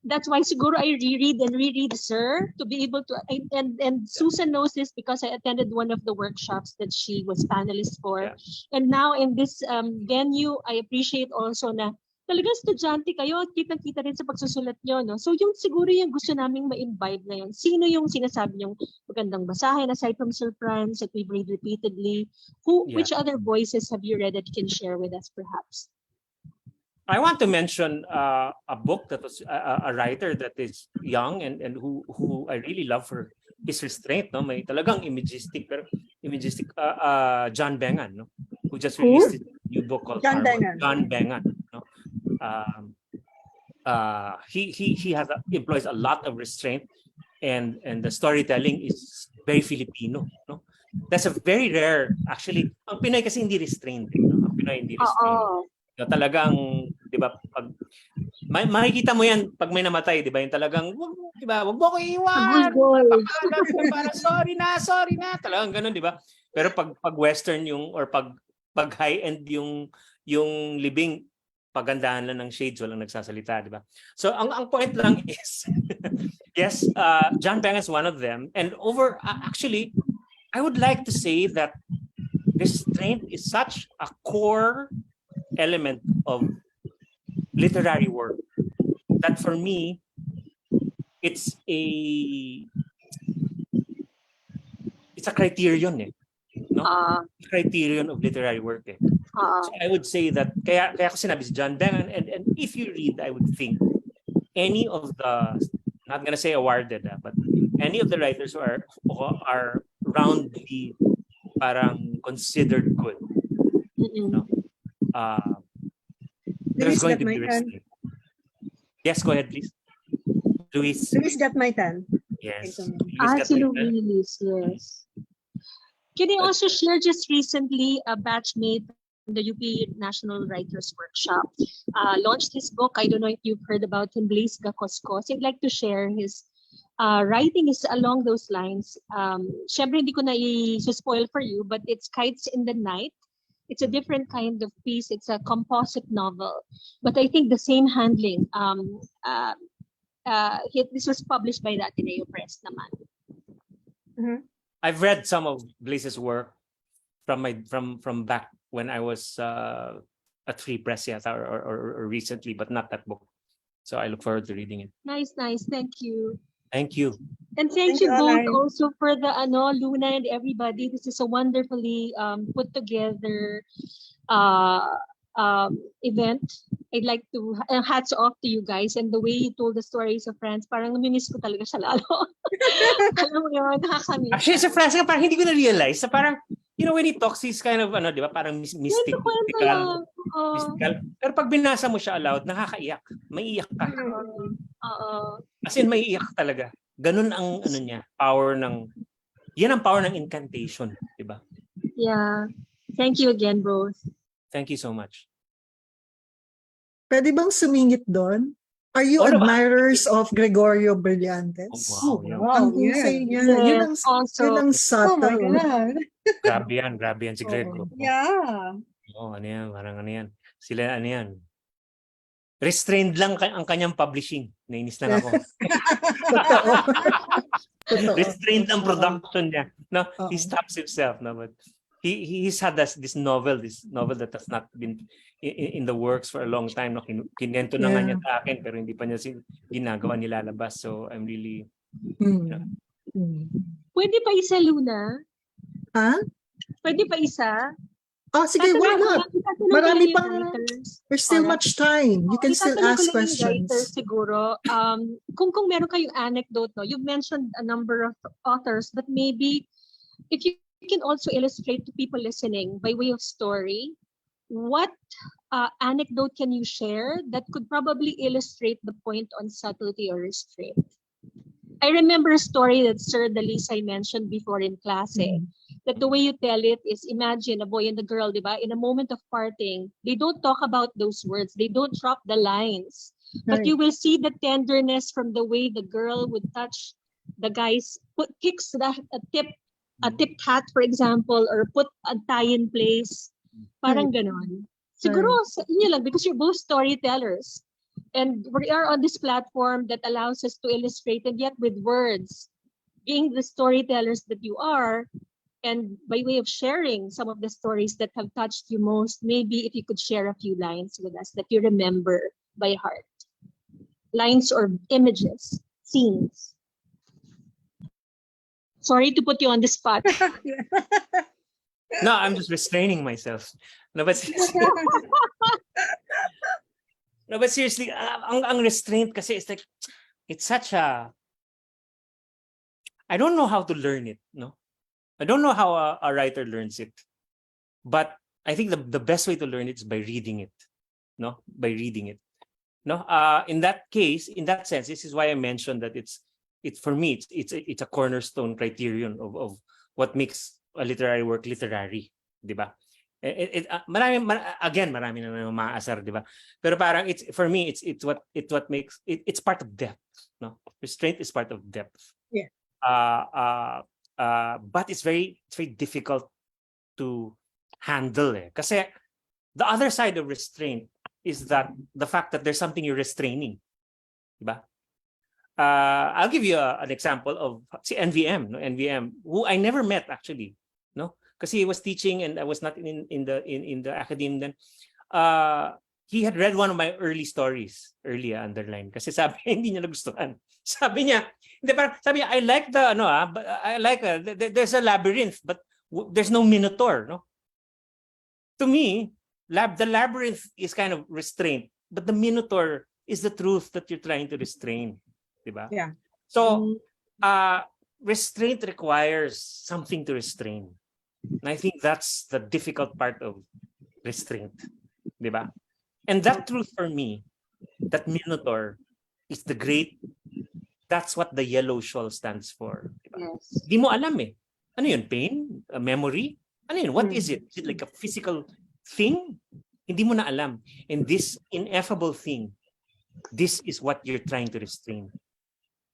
That's why siguro I reread and reread Sir to be able to, and Susan knows this because I attended one of the workshops that she was panelist for. Yeah. And now in this venue, I appreciate also na talagang estudyante kayo at kitang-kita rin sa pagsusulat nyo. No? So yung siguro yung gusto naming ma-imbibe na yun. Sino yung sinasabi nyong magandang basahin aside from Sir Franz that we've read repeatedly? Which other voices have you read that you can share with us perhaps? I want to mention a book that was a writer that is young and who I really love for his restraint. No, may talagang imagistic John Bengan, no, who just released a new book called John Bengan. John Bengan. No, he employs a lot of restraint, and the storytelling is very Filipino. No, that's a very rare. Actually, ang Pinoy kasi hindi restrained. No? Ang Pinoy hindi restrained. No, talagang, di ba, pag makikita mo yan pag may namatay, di ba, yung talagang, di ba, wag mo ko iiwan, para sorry na, talagang ganun, di ba? Pero pag western yung or pag high end yung libing, pagandahan lang ng shades, walang nagsasalita, di ba? So ang point lang is yes, John Peng is one of them, and actually I would like to say that restraint is such a core element of literary work that for me it's a criterion, no? Criterion of literary work. So I would say that kaya ko sinabi si John Beng, and if you read, I would think any of the, not gonna say awarded, but any of the writers who are roundly parang considered good, no? There's going to be restraint. Yes, go ahead, please. Luis got my turn. Yes. Absolutely, Luis, yes. Can I also share just recently a batchmate from the UP National Writers Workshop launched his book. I don't know if you've heard about him, Blaise Gacoskos. I'd like to share his writing is along those lines. Syempre, hindi ko na i-spoil for you, but it's Kites in the Night. It's a different kind of piece. It's a composite novel. But I think the same handling. This was published by the Ateneo Press naman. Mhm. I've read some of Blaise's work from back when I was at Free Press, yes, or recently, but not that book. So I look forward to reading it. Nice. Thank you. Thank you. And thank you both also for the Luna and everybody. This is a wonderfully put together event. I'd like to hats off to you guys, and the way you told the stories of Franz, parang namimiss ko talaga siya lalo. Alam mo yun, nakakamiss. Actually, sa Franz, parang hindi ko na-realize. So parang, when he talks, he's kind of, di ba, parang mystical. Pero pag binasa mo siya aloud, nakakaiyak. Maiiyak ka. As in, maiiyak talaga. Ganun ang, niya, yan ang power ng incantation, di ba? Yeah. Thank you again, both. Thank you so much. Pwede bang sumingit doon? Are you admirers of Gregorio Brillantes? Oh, wow. Ang husay niya. Yes, Yun ang subtle. Oh my God. Grabe yan si Grego. Yeah. Ano yan, parang ano yan. Sila, ano yan. Restrained lang ang kanyang publishing. Nainis lang ako. Totoo. Restrained ang production niya. No, he stops himself. No, but he's had this novel that has not been in the works for a long time. No, kinento na nga niya sa akin, pero hindi pa niya ginagawa, nilalabas. So I'm really. Pwede pa isa, Luna? Ha? Pwede pa isa? Sige, why not? Marami pang, there's still much time. You can still ask questions. Siguro, kung meron kayong anecdote, no, you've mentioned a number of authors, but maybe if you can also illustrate to people listening by way of story, what anecdote can you share that could probably illustrate the point on subtlety or restraint? I remember a story that Sir Dalisay mentioned before in class, that the way you tell it is, imagine a boy and a girl, diba? In a moment of parting, they don't talk about those words. They don't drop the lines. But you will see the tenderness from the way the girl would touch the guy's, kicks a tip hat, for example, or put a tie in place. Parang ganon. Siguro, inyo lang, because you're both storytellers. And we are on this platform that allows us to illustrate, and yet with words, being the storytellers that you are, and by way of sharing some of the stories that have touched you most, maybe if you could share a few lines with us that you remember by heart. Lines or images, scenes. Sorry to put you on the spot. No, I'm just restraining myself. No, but seriously, ang restraint kasi is like, it's such a, I don't know how to learn it, no? I don't know how a writer learns it, but I think the best way to learn it is by reading it, no? By reading it, no? In that case, in that sense, this is why I mentioned that it's for me, it's a cornerstone criterion of what makes a literary work literary, di ba? Marami na maasar, di ba? Pero parang for me it's what makes it's part of depth, no? Restraint is part of depth. Yeah. But it's very difficult to handle eh. Kasi the other side of restraint is that the fact that there's something you're restraining. Diba? I'll give you an example of si NVM, no? NVM, who I never met actually, no? Kasi he was teaching and I was not in the academy then. He had read one of my early stories, earlier underlined. Kasi sabi niya, hindi niya nagustuhan. Sabi niya, I like the, I like, there's a labyrinth, but there's no minotaur, no? To me, the labyrinth is kind of restraint, but the minotaur is the truth that you're trying to restrain. Diba? Yeah. So, restraint requires something to restrain. And I think that's the difficult part of restraint. Diba? And that truth for me, that minotaur is the great, that's what the yellow shawl stands for. Diba? Yes. Di mo alam eh. Ano yun? Pain? A memory? Ano yun? What is it? Is it like a physical thing? Hindi mo na alam. And this ineffable thing, this is what you're trying to restrain.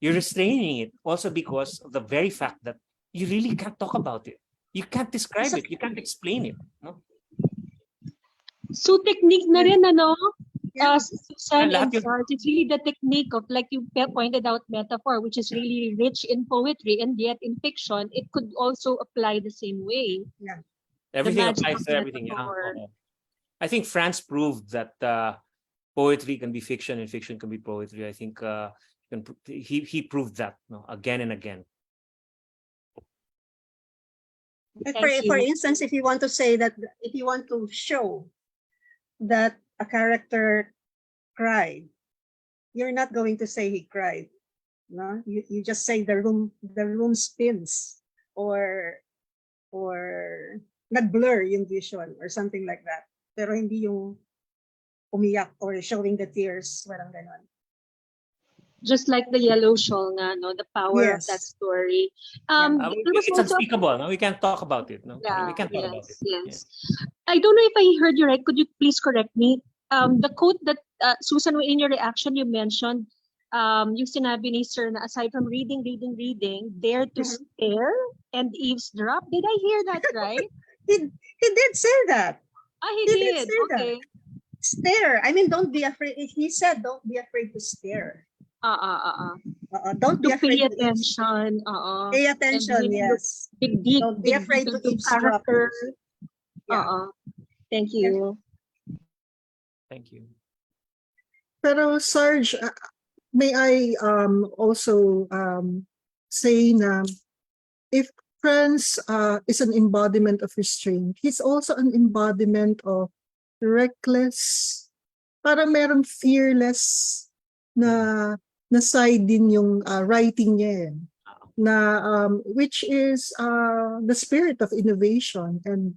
You're restraining it also because of the very fact that you really can't talk about it. You can't describe it. You can't explain it. No? So technique na rin, ano? Susan Lahat and yun. Sarge, it's really the technique of, like you pointed out, metaphor, which is really rich in poetry, and yet in fiction, it could also apply the same way. Yeah. Everything magic applies of to everything. Yeah. metaphor. Oo. I think Franz proved that poetry can be fiction and fiction can be poetry. I think he proved that, no, again and again. For instance, if you want to say that, if you want to show that a character cried, you're not going to say he cried. No, you just say the room spins, or nag-blur yung vision or something like that. Pero hindi yung umiyak or showing the tears, walang ganon. Just like the yellow shawl nga, no? The power of that Yes. story. There was It's also unspeakable. No? We can't talk about it. No, Yeah, we can't talk about it. yes. I don't know if I heard you right. Could you please correct me? The quote that Susan, in your reaction, you mentioned, yung sinabi ni Sir na aside from reading, dare to stare and eavesdrop. Did I hear that right? He did say that. He He did. did say that. Okay. Stare. I mean, don't be afraid. He said, don't be afraid to stare. Don't be To afraid pay to attention. pay attention. And really Yes. Dig deep. Don't be dig afraid deep to into eavesdrop. character. Yeah. Thank you. Thank you. Pero Sarge, may I also say na if Franz is an embodiment of restraint, he's also an embodiment of reckless, parang merong fearless na side din yung writing niya na which is the spirit of innovation, and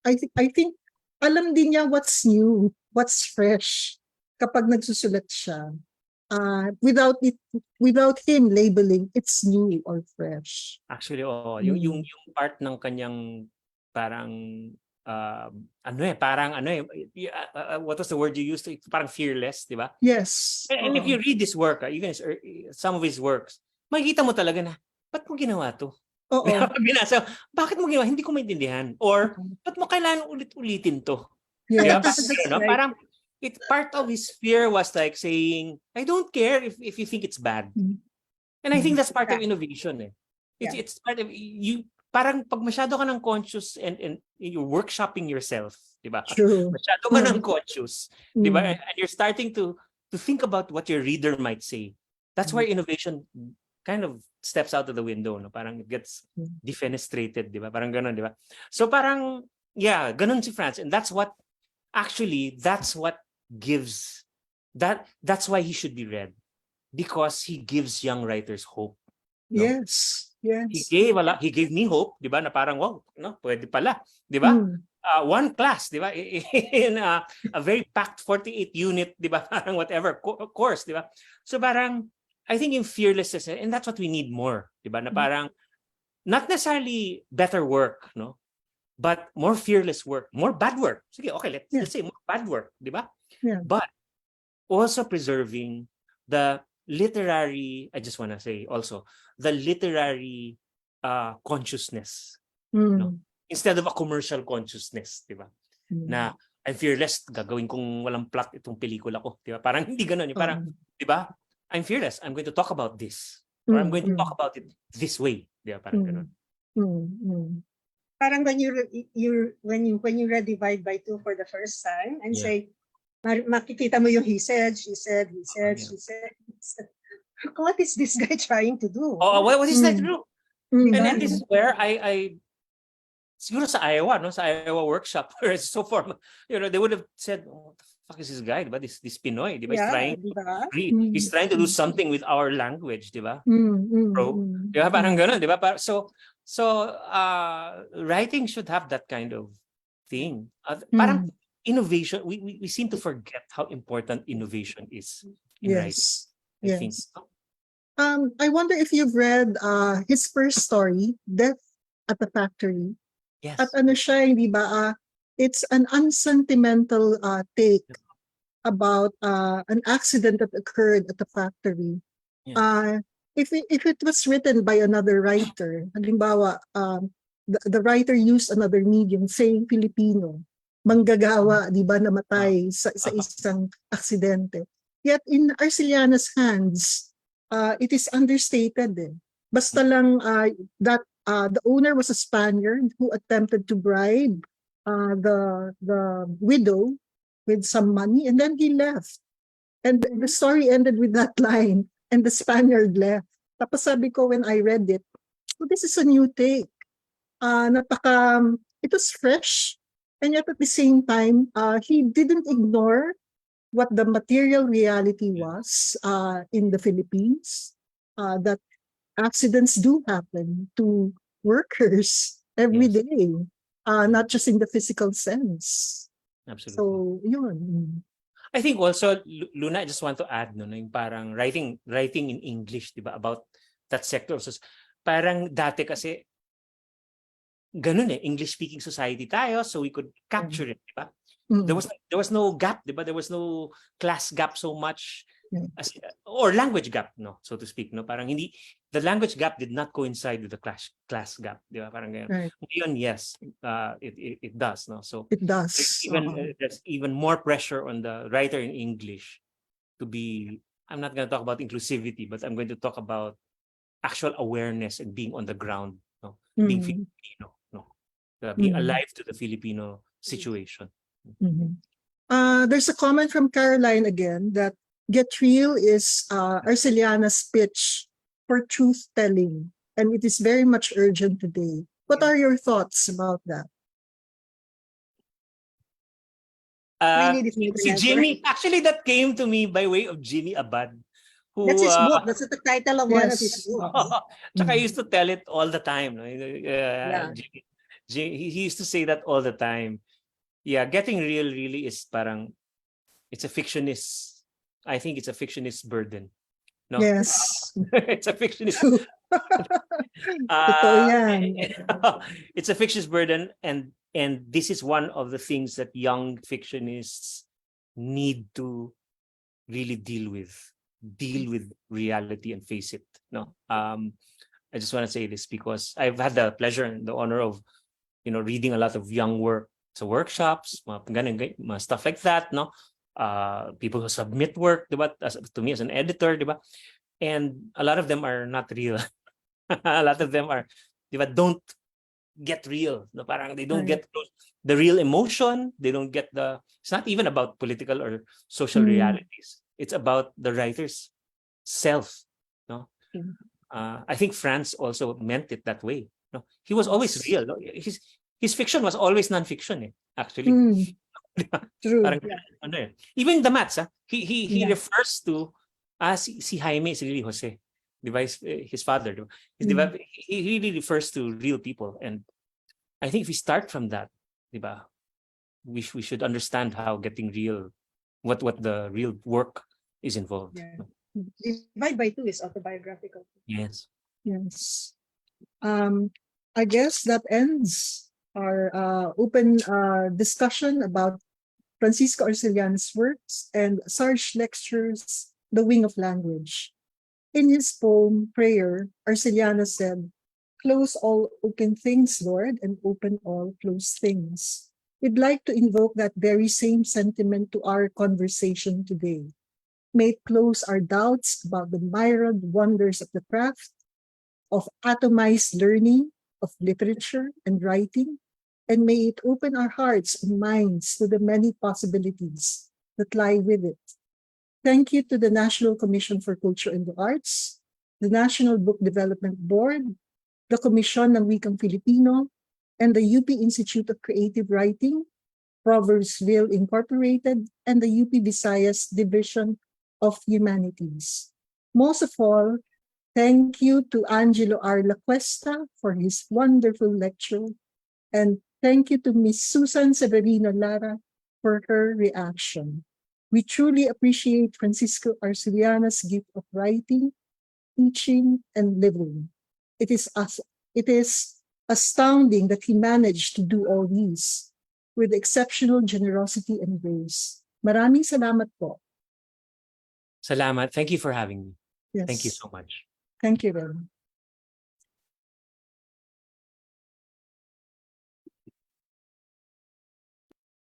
I think alam din niya what's new, what's fresh kapag nagsusulat siya, without him labeling it's new or fresh. Actually, yung part ng kanyang parang what was the word you used? Parang fearless, di ba? Yes. And if you read this work, you guys, some of his works, makikita mo talaga na, ba't mo ginawa to? Oo. Binasa, bakit mo ginawa? Hindi ko maintindihan. Or, ba't mo kailangan ulit-ulitin to? Yes. No? Parang, part of his fear was like saying, I don't care if you think it's bad. And I think that's part of innovation. It's part of you. Parang pag masyado ka ng conscious and you're workshopping yourself, di ba? True. Masyado ka ng conscious, di ba? And you're starting to think about what your reader might say. That's where innovation kind of steps out of the window, no? Parang it gets defenestrated, di ba? Parang ganun, di ba? So parang, yeah, ganun si Franz. And that's what gives, that's why he should be read. Because he gives young writers hope. No? Yes. He gave me hope, di ba? Na parang, wow, no, pwede pala, di ba? One class, di ba? In a very packed 48 unit, di ba? Parang whatever course, di ba? So parang, I think in fearlessness, and that's what we need more, di ba? Na parang, not necessarily better work, no? But more fearless work, more bad work. Sige, okay, let's say more bad work, di ba? Yeah. But also preserving the literary, I just want to say also, the literary consciousness. No? instead of a commercial consciousness, di ba? Na I'm fearless, gagawin kong walang plot itong pelikula ko, di ba? Parang hindi ganoon, parang, di ba? I'm fearless, I'm going to talk about this. Or I'm going to talk about it this way, di ba? Parang ganoon. Parang when you read Divide by Two for the first time and say, makikita mo yung he said, she said, he said, she said. What is this guy trying to do? Oh, what is that to do? Diba? And then this is where I siguro sa Iowa, no, sa Iowa workshop, where it's so formal, they would have said, oh, what the fuck is this guy, diba? This Pinoy, diba? He's trying to do something with our language, diba? Bro, diba? Parang ganun, diba? So writing should have that kind of thing. Parang innovation, we seem to forget how important innovation is in writing. I think. I wonder if you've read his first story, Death at the Factory. Yes. At ano siya, hindi ba, it's an unsentimental take about an accident that occurred at the factory. If it was written by another writer, halimbawa, the writer used another medium, say Filipino, manggagawa, di ba, namatay sa isang aksidente. Yet in Arcellana's hands, it is understated. Basta lang that the owner was a Spaniard who attempted to bribe the widow with some money, and then he left. And the story ended with that line, and the Spaniard left. Tapos sabi ko when I read it, oh, this is a new take. It was fresh, and yet at the same time, he didn't ignore what the material reality was in the Philippines, that accidents do happen to workers every day, not just in the physical sense. Absolutely. So, yun. I think also, Luna, I just want to add, no, yung parang writing in English, di ba, about that sector. So, parang dati kasi, ganun English-speaking society tayo, so we could capture it, di ba? There was no gap, di ba? There was no class gap so much, or language gap, no, so to speak, no, parang hindi, the language gap did not coincide with the class gap, di ba? Parang ganyan. Right. Ngayon, yes, it does, no. So it does. There's even more pressure on the writer in English to be. I'm not going to talk about inclusivity, but I'm going to talk about actual awareness and being on the ground, no, being Filipino, no, being alive to the Filipino situation. There's a comment from Caroline again that Get Real is Arcellana's pitch for truth-telling, and it is very much urgent today. What are your thoughts about that? Si Jimmy, actually that came to me by way of Jimmy Abad. Who, that's his book. That's the title of one of his books. I used to tell it all the time. No? He used to say that all the time. Yeah, Getting Real really is parang, it's a fictionist. I think it's a fictionist burden. No? Yes. It's a fictionist. It's a fictionist burden, and this is one of the things that young fictionists need to really deal with reality and face it. No, I just want to say this because I've had the pleasure and the honor of, reading a lot of young work, so workshops, mga stuff like that. No, people who submit work, diba? To me as an editor, diba? And a lot of them are not real. A lot of them are, diba, don't get real. No, parang they don't get the real emotion. They don't get it's not even about political or social realities. It's about the writer's self. No, I think Franz also meant it that way. No, he was always real. No? His fiction was always non-fiction. Actually, True. Parang, even the maths, he refers to si Jaime is really Jose, his father. He really refers to real people, and I think if we start from that, we should understand how getting real, what the real work is involved. Yeah. Divide by Two is autobiographical. Yes. I guess that ends our open discussion about Francisco Arcellana's works and Sarge Lecture's The Wing of Language. In his poem, Prayer, Arcellana said, close all open things, Lord, and open all closed things. We'd like to invoke that very same sentiment to our conversation today. May it close our doubts about the myriad wonders of the craft, of atomized learning, of literature and writing, and may it open our hearts and minds to the many possibilities that lie with it. Thank you to the National Commission for Culture and the Arts, the National Book Development Board, the Komisyon ng Wikang Filipino, and the UP Institute of Creative Writing, Proverbsville Incorporated, and the UP Visayas Division of Humanities. Most of all, thank you to Angelo R. Lacuesta for his wonderful lecture, and thank you to Ms. Susan Severino Lara for her reaction. We truly appreciate Francisco Arcellana's gift of writing, teaching, and living. It is astounding that he managed to do all these with exceptional generosity and grace. Maraming salamat po. Salamat. Thank you for having me. Yes. Thank you so much. Thank you, Ren.